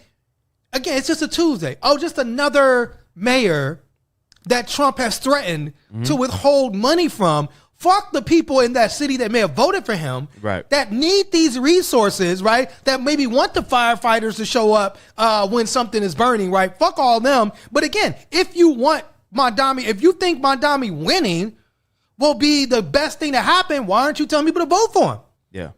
again, it's just a Tuesday. Oh, just another mayor that Trump has threatened to withhold money from. Fuck the people in that city that may have voted for him, right? That need these resources, right? That maybe want the firefighters to show up when something is burning, right? Fuck all them. But again, if you want Mandami, if you think Mandami winning will be the best thing to happen, why aren't you telling people to vote for him? Yeah.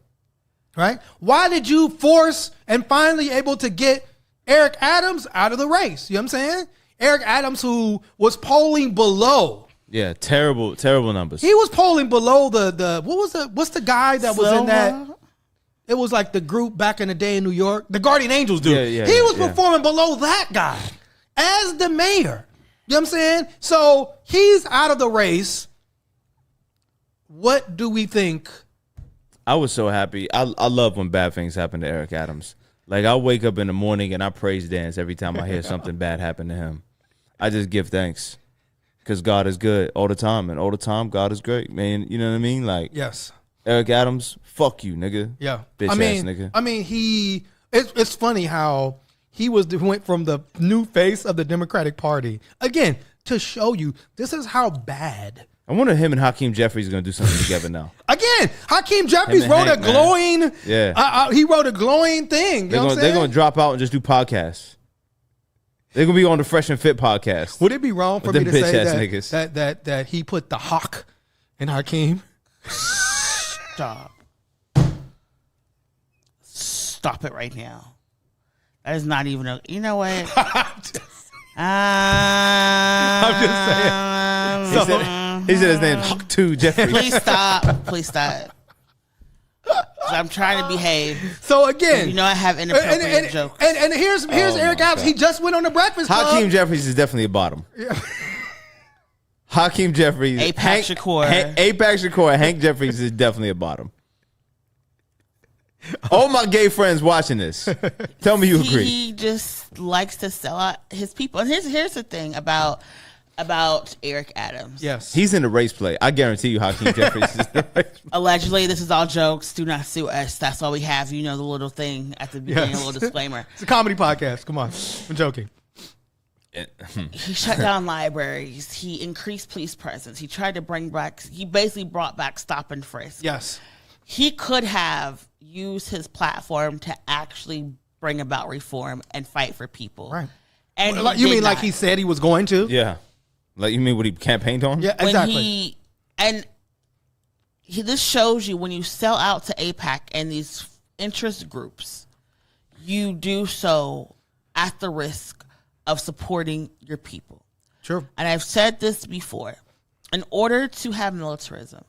Right? Why did you force and finally able to get Eric Adams out of the race? You know what I'm saying? Eric Adams, who was polling below. Yeah, terrible numbers. He was polling below what's the guy that was in that? It was like the group back in the day in New York, the Guardian Angels dude. He was performing below that guy as the mayor. You know what I'm saying? So he's out of the race. What do we think? I was so happy. I love when bad things happen to Eric Adams. Like, I wake up in the morning and I praise dance every time I hear something bad happen to him. I just give thanks because God is good all the time. And all the time, God is great, man. You know what I mean? Like, yes. Eric Adams, fuck you, nigga. Yeah. Bitch ass nigga. I mean, it's funny how he went from the new face of the Democratic Party, again, to show you this is how bad. I wonder if him and Hakeem Jeffries are going to do something together now. Again, Hakeem Jeffries wrote a glowing. Yeah. He wrote a glowing thing. They're going to drop out and just do podcasts. They're going to be on the Fresh and Fit podcast. Would it be wrong for me to say that he put the hawk in Hakeem? Stop. stop it right now. That is not even a. You know what? I'm just saying. He said his name Huck 2 Jeffries. Please stop. Please stop. I'm trying to behave. So again, you know I have inappropriate jokes. And here's Eric Adams. He just went on the Breakfast Club. Hakeem Jeffries is definitely a bottom. Yeah. Hakeem Jeffries, APAC Shakur. APAC Shakur, Hank Jeffries is definitely a bottom. All my gay friends watching this, tell me you agree. He just likes to sell out his people. And here's the thing about Eric Adams. Yes. He's in the race play. I guarantee you Hakeem Jeffries is in the race play. Allegedly, this is all jokes. Do not sue us. That's all we have. You know the little thing at the beginning, a little disclaimer. It's a comedy podcast. Come on. I'm joking. He shut down libraries. He increased police presence. He tried to he basically brought back stop and frisk. Yes. He could have used his platform to actually bring about reform and fight for people. Right. And you mean like he said he was going to? Yeah. Like you mean what he campaigned on? Yeah, exactly. This shows you when you sell out to AIPAC and these interest groups, you do so at the risk of supporting your people. True. And I've said this before. In order to have militarism,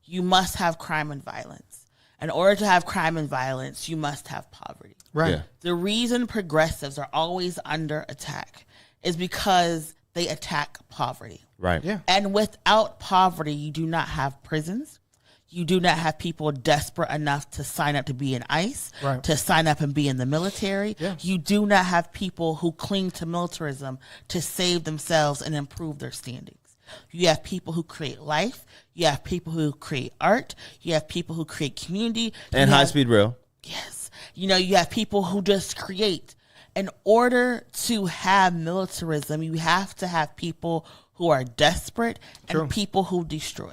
you must have crime and violence. In order to have crime and violence, you must have poverty. Right. Yeah. The reason progressives are always under attack is because they attack poverty. Right. Yeah. And without poverty, you do not have prisons. You do not have people desperate enough to sign up to be in ICE, right, to sign up and be in the military. Yeah. You do not have people who cling to militarism to save themselves and improve their standings. You have people who create life. You have people who create art. You have people who create community. And high-speed rail. Yes. You know, you have people who just create. In order to have militarism, you have to have people who are desperate and people who destroy.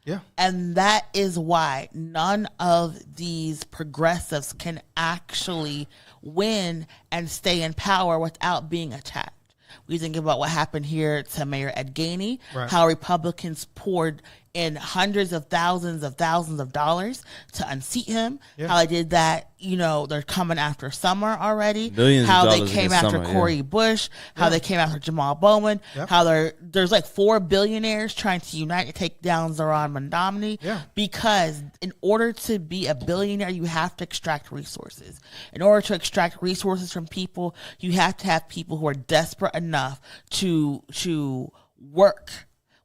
Yeah. And that is why none of these progressives can actually win and stay in power without being attacked. We think about what happened here to Mayor Ed Gainey, how Republicans poured in hundreds of thousands of dollars to unseat him, how they did that, you know, they're coming after Summer already, Billions how of they dollars came against after Summer, Cori Bush, how they came after Jamal Bowman, how there's like 4 billionaires trying to unite to take down Zohran Mandamni, because in order to be a billionaire, you have to extract resources. In order to extract resources from people, you have to have people who are desperate enough to work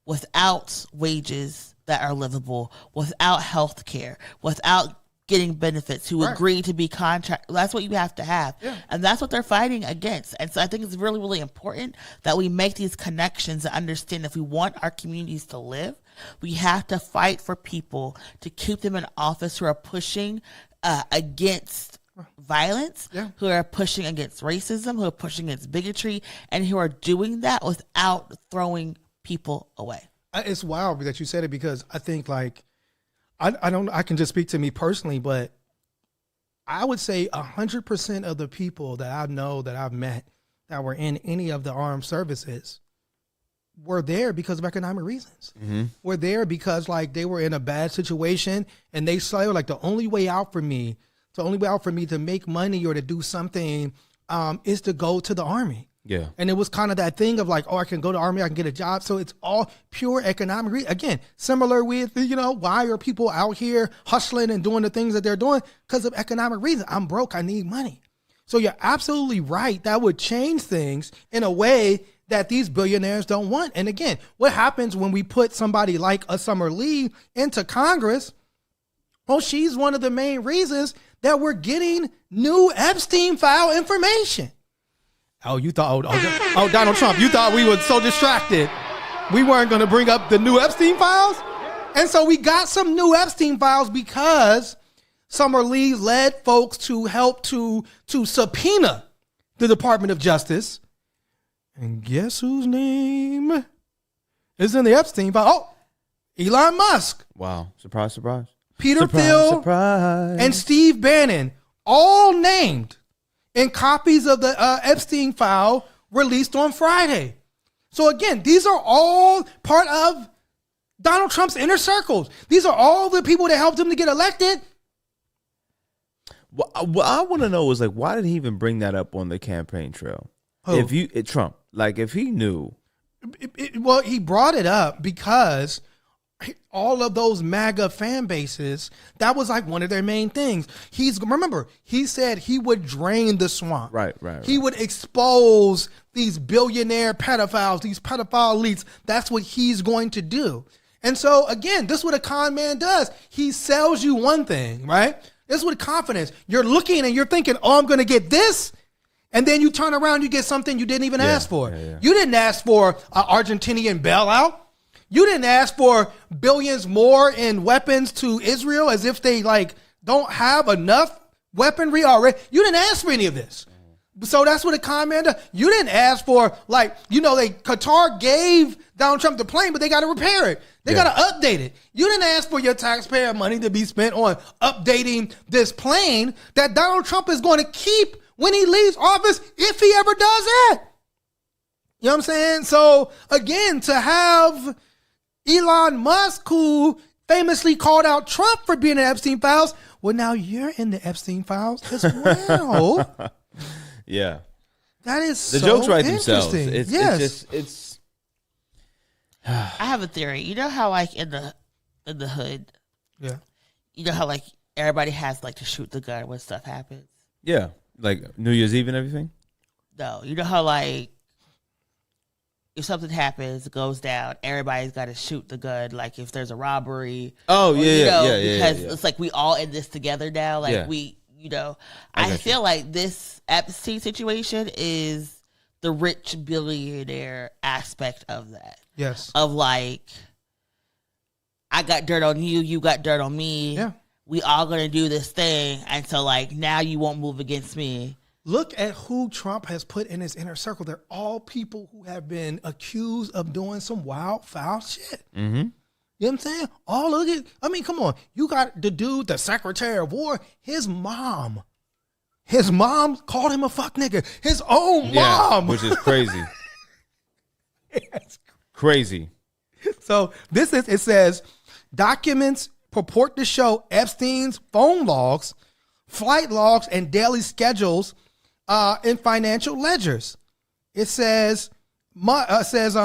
without wages that are livable, without health care, without getting benefits, who agree to be contract. That's what you have to have. And that's what they're fighting against. And so I think it's really, really important that we make these connections and understand if we want our communities to live, we have to fight for people to keep them in office who are pushing against violence, who are pushing against racism, who are pushing against bigotry, and who are doing that without throwing people away. It's wild that you said it, because I think like I can just speak to me personally, but I would say 100% of the people that I know that I've met that were in any of the armed services were there because of economic reasons. Were there because like they were in a bad situation and they saw like the only way out for me to make money or to do something is to go to the army. Yeah. And it was kind of that thing of like, oh, I can go to the army, I can get a job. So it's all pure economic. Again, similar with, you know, why are people out here hustling and doing the things that they're doing? Because of economic reasons. I'm broke, I need money. So you're absolutely right. That would change things in a way that these billionaires don't want. And again, what happens when we put somebody like a Summer Lee into Congress? Oh, she's one of the main reasons that we're getting new Epstein file information. Oh, you thought, oh, Donald Trump, you thought we were so distracted we weren't going to bring up the new Epstein files? And so we got some new Epstein files because Summer Lee led folks to help to subpoena the Department of Justice. And guess whose name is in the Epstein file? Oh, Elon Musk. Wow. Surprise, surprise. Peter Thiel and Steve Bannon, all named in copies of the Epstein file released on Friday. So again, these are all part of Donald Trump's inner circles. These are all the people that helped him to get elected. What I want to know is like, why did he even bring that up on the campaign trail? Who? Trump, like if he knew. Well, he brought it up because all of those MAGA fan bases, that was like one of their main things. Remember, he said he would drain the swamp. Right. He would expose these billionaire pedophiles, these pedophile elites. That's what he's going to do. And so, again, this is what a con man does. He sells you one thing, right? This is what confidence. You're looking and you're thinking, oh, I'm going to get this. And then you turn around, you get something you didn't even ask for. Yeah. You didn't ask for an Argentinian bailout. You didn't ask for billions more in weapons to Israel as if they like don't have enough weaponry already. You didn't ask for any of this. So that's what a con man does. You didn't ask for, like, Qatar gave Donald Trump the plane, but they got to repair it. They got to update it. You didn't ask for your taxpayer money to be spent on updating this plane that Donald Trump is going to keep when he leaves office, if he ever does that. You know what I'm saying? So, again, to have Elon Musk, who famously called out Trump for being in the Epstein files, well, now you're in the Epstein files as well. Yeah. That is the so jokes write themselves. It's I have a theory. You know how like in the hood, yeah. You know how like everybody has like to shoot the gun when stuff happens? Yeah. Like New Year's Eve and everything? No. You know how like if something happens, it goes down, everybody's got to shoot the gun. Like if there's a robbery. Oh, yeah. Because it's like we all in this together now. Like I feel like this Epstein situation is the rich billionaire aspect of that. Yes. Of like, I got dirt on you, you got dirt on me. Yeah. We all gonna do this thing, and so like now you won't move against me. Look at who Trump has put in his inner circle. They're all people who have been accused of doing some wild, foul shit. Mm-hmm. You know what I'm saying? All of it. I mean, come on. You got the dude, the Secretary of War, his mom called him a fuck nigga. His own mom. Which is crazy. It's crazy. So it says, documents purport to show Epstein's phone logs, flight logs, and daily schedules in financial ledgers. It says, there's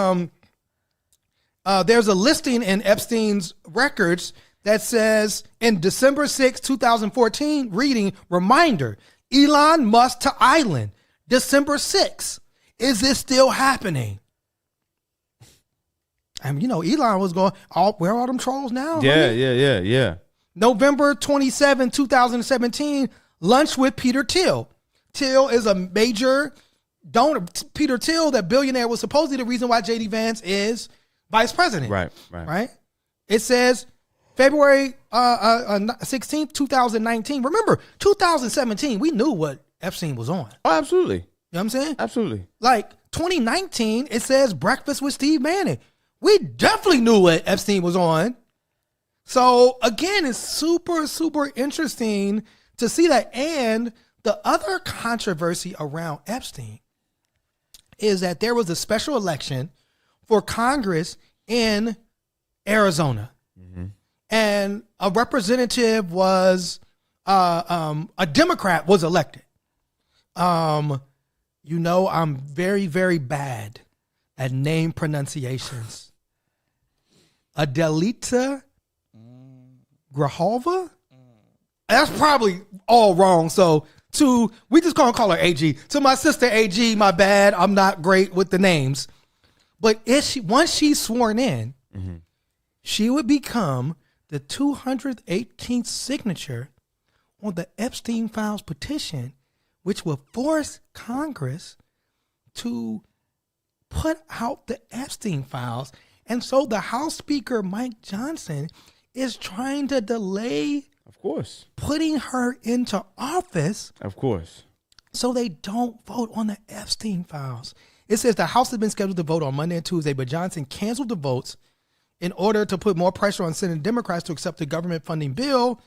a listing in Epstein's records that says in December 6, 2014, reading, reminder, Elon Musk to island, December 6. Is this still happening? I mean, Elon was going, where are all them trolls now? Yeah. November 27, 2017, lunch with Peter Thiel. Thiel is a major donor. Peter Thiel, that billionaire, was supposedly the reason why J.D. Vance is vice president. Right. It says February 16th, 2019. Remember, 2017, we knew what Epstein was on. Oh, absolutely. You know what I'm saying? Absolutely. Like 2019, it says breakfast with Steve Bannon. We definitely knew what Epstein was on. So again, it's super, super interesting to see that. And the other controversy around Epstein is that there was a special election for Congress in Arizona. Mm-hmm. And a representative was, a Democrat was elected. I'm very, very bad at name pronunciations. Adelita Grijalva? That's probably all wrong. So we just gonna call her AG. To my sister AG, my bad. I'm not great with the names. But once she's sworn in, mm-hmm. she would become the 218th signature on the Epstein Files petition, which will force Congress to put out the Epstein Files. And so the House Speaker, Mike Johnson, is trying to delay, of course, putting her into office, of course, so they don't vote on the Epstein Files. It says the House has been scheduled to vote on Monday and Tuesday, but Johnson canceled the votes in order to put more pressure on Senate Democrats to accept the government funding bill.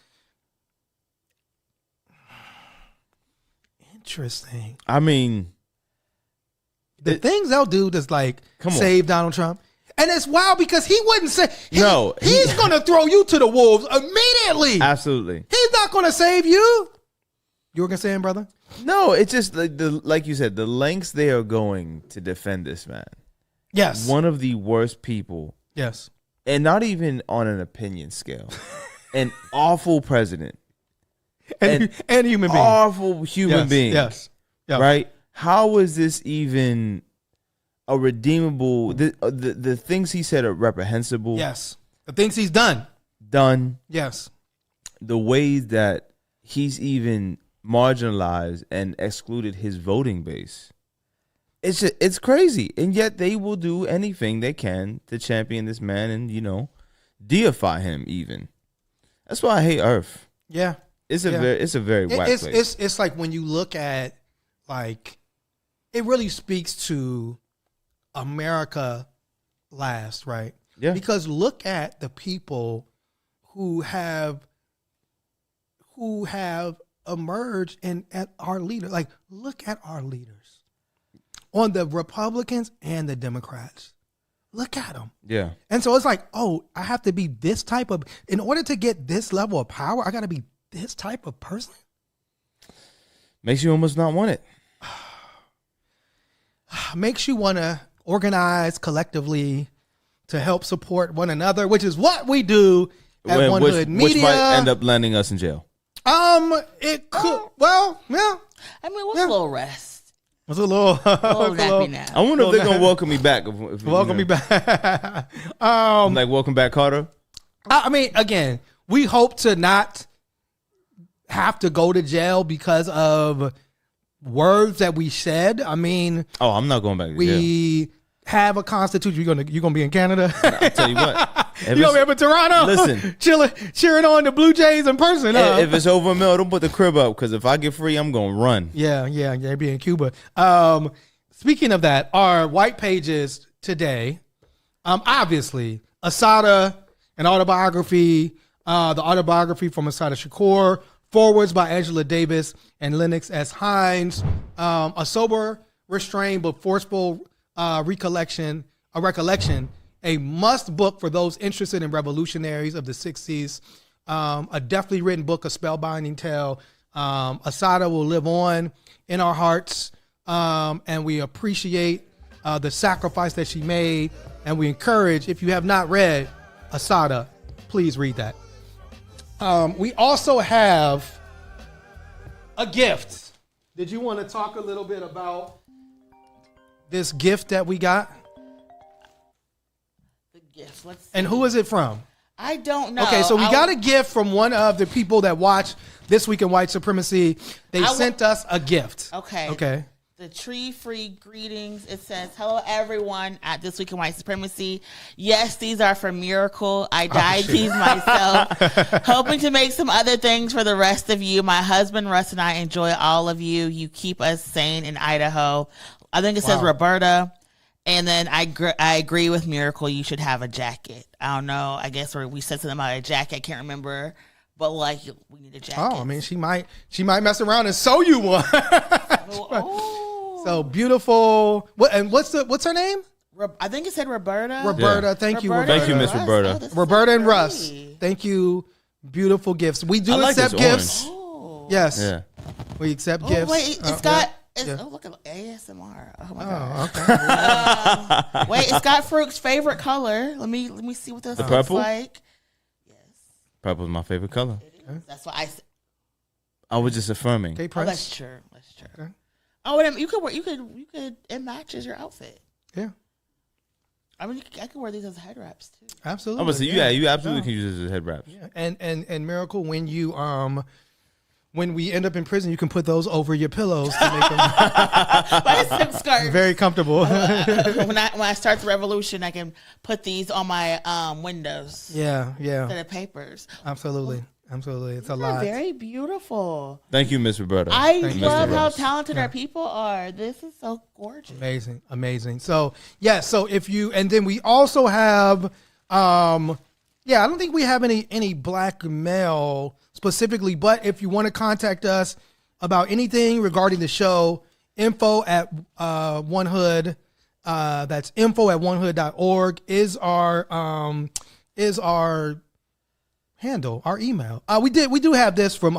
Interesting. I mean, the things they'll do to like save Donald Trump. And it's wild because he wouldn't say, he's going to throw you to the wolves immediately. Absolutely. He's not going to save you. You were gonna say, brother? No, it's just like you said, the lengths they are going to defend this man. Yes. One of the worst people. Yes. And not even on an opinion scale. An awful president. And human being. Awful human being. Yes. Yep. Right? How is this even a redeemable? The things he said are reprehensible. Yes. The things he's done. Yes. The ways that he's even marginalized and excluded his voting base. It's crazy. And yet they will do anything they can to champion this man and, deify him even. That's why I hate Earth. Yeah. It's a very whack place. It's like when you look at, like, it really speaks to America last, right? Yeah. Because look at the people who have emerged and at our leader. Like, look at our leaders on the Republicans and the Democrats. Look at them. Yeah. And so it's like, oh, I have to be this type of, in order to get this level of power, I got to be this type of person. Makes you almost not want it. Makes you want to organize collectively to help support one another, which is what we do at One Hood Media. Which might end up landing us in jail. It could. Well, yeah. I mean, what's a little rest? It's a little nappy now. I wonder if they're gonna welcome me back. Welcome me back. Like welcome back, Carter. I mean, again, we hope to not have to go to jail because of words that we said. I mean, I'm not going back to jail. We have a constitution. You're gonna be in Canada. I'll tell you what. You gonna be up in Toronto? Listen, cheering on the Blue Jays in person. If it's over a mill, don't put the crib up because if I get free, I'm gonna run. Yeah. Be in Cuba. Speaking of that, our white pages today, obviously, Assata, an autobiography, the autobiography from Assata Shakur, forwards by Angela Davis and Lennox S. Hines, a sober, restrained but forceful recollection, a must book for those interested in revolutionaries of the 60s, a deftly written book, a spellbinding tale. Assata will live on in our hearts, and we appreciate the sacrifice that she made, and we encourage, if you have not read Assata, please read that. We also have a gift. Did you want to talk a little bit about this gift that we got? The gift. Let's see. And who is it from? I don't know. Okay, so we got a gift from one of the people that watch This Week in White Supremacy. They sent us a gift. Okay. The tree-free greetings. It says, hello, everyone at This Week in White Supremacy. Yes, these are for Miracle. I dyed these myself, hoping to make some other things for the rest of you. My husband, Russ, and I enjoy all of you. You keep us sane in Idaho. I think it says Roberta. And then I agree with Miracle. You should have a jacket. I don't know. I guess we said something about a jacket. I can't remember. But like, we need a jacket. Oh, I mean, she might mess around and sew you one. So beautiful. What's her name? I think it said Roberta. Roberta, thank you, Roberta. Thank you, Miss Roberta. Oh, Roberta and Russ. Thank you. Beautiful gifts. We do accept gifts. Oh. Yes. Yeah. We accept gifts. Wait, it's got. Yeah. Oh, look at ASMR. Oh my god. Okay. Wait, it's got Farouk's favorite color. Let me see what this looks purple? like. Yes. Purple is my favorite color. That's what I said. I was just affirming. Okay, Oh, that's true. That's true. Okay. Oh, and you could it matches your outfit. Yeah. I mean, I can wear these as head wraps too. Absolutely. I would say, you absolutely can use it as head wraps. Yeah. And Miracle, when you when we end up in prison, you can put those over your pillows to make them very comfortable. When I start the revolution, I can put these on my windows. Yeah. Instead of papers. Absolutely. It's a These are lot. very beautiful. Thank you, Miss Roberta. I love how talented our people are. This is so gorgeous. Amazing. So if you, and then we also have, I don't think we have any black mail specifically, but if you want to contact us about anything regarding the show, info at One Hood, that's info at onehood.org is our handle, our email. We do have this from,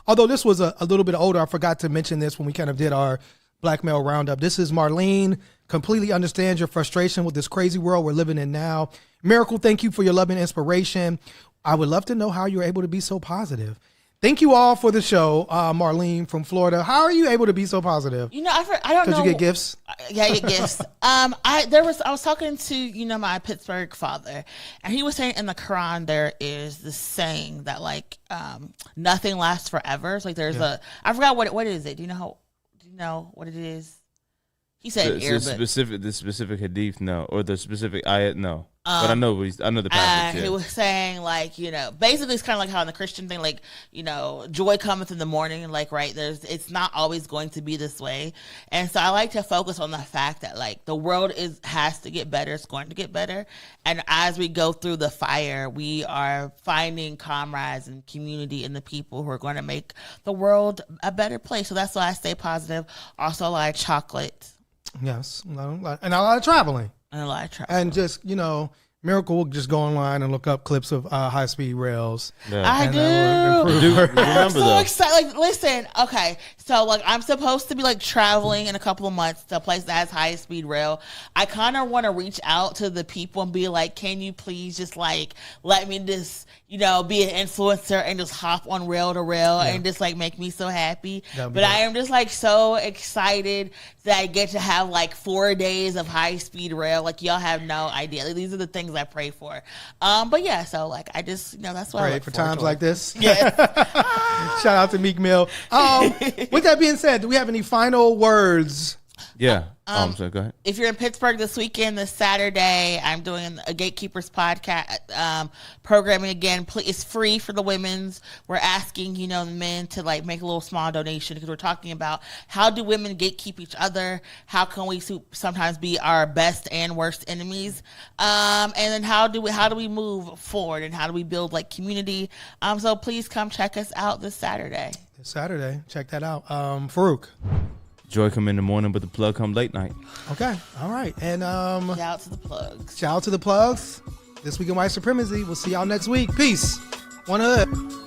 although this was a little bit older, I forgot to mention this when we kind of did our Black Male Roundup. This is Marlene. Completely understands your frustration with this crazy world we're living in now. Miracle, thank you for your love and inspiration. I would love to know how you're able to be so positive. Thank you all for the show, Marlene from Florida. How are you able to be so positive? You know, I don't know. Because you get gifts? Yeah, I get gifts. I was talking to, my Pittsburgh father, and he was saying in the Quran there is this saying that like nothing lasts forever. It's like there's I forgot what is it. Do you know what it is? He said the specific hadith, no, or the specific ayat, no. But I know the passage. He was saying like, basically it's kind of like how in the Christian thing, like, joy cometh in the morning, like, right, it's not always going to be this way. And so I like to focus on the fact that like the world has to get better. It's going to get better. And as we go through the fire, we are finding comrades and community in the people who are going to make the world a better place. So that's why I stay positive. Also a lot of chocolate. Yes. And a lot of traveling. And just, Miracle will just go online and look up clips of high-speed rails. Yeah. I do. I'm so excited. Like, listen, okay. So, like, I'm supposed to be, like, traveling in a couple of months to a place that has high-speed rail. I kind of want to reach out to the people and be like, can you please just, like, let me just, be an influencer and just hop on rail to rail and just, like, make me so happy. But I am just, like, so excited that I get to have, like, 4 days of high-speed rail. Like, y'all have no idea. Like, these are the things I pray for. But yeah, so like I just that's what pray I look for times like this. Yes. Shout out to Meek Mill. With that being said, do we have any final words? Yeah. So go ahead. If you're in Pittsburgh this weekend, this Saturday, I'm doing a Gatekeepers podcast programming again. It's free for the women's. We're asking, the men to like make a little small donation because we're talking about how do women gatekeep each other? How can we sometimes be our best and worst enemies? And then how do we move forward and how do we build like community? So please come check us out this Saturday. Check that out. Farouk. Joy come in the morning, but the plug come late night. Okay. All right. And shout out to the plugs. Shout out to the plugs. This week in White Supremacy. We'll see y'all next week. Peace. One hood.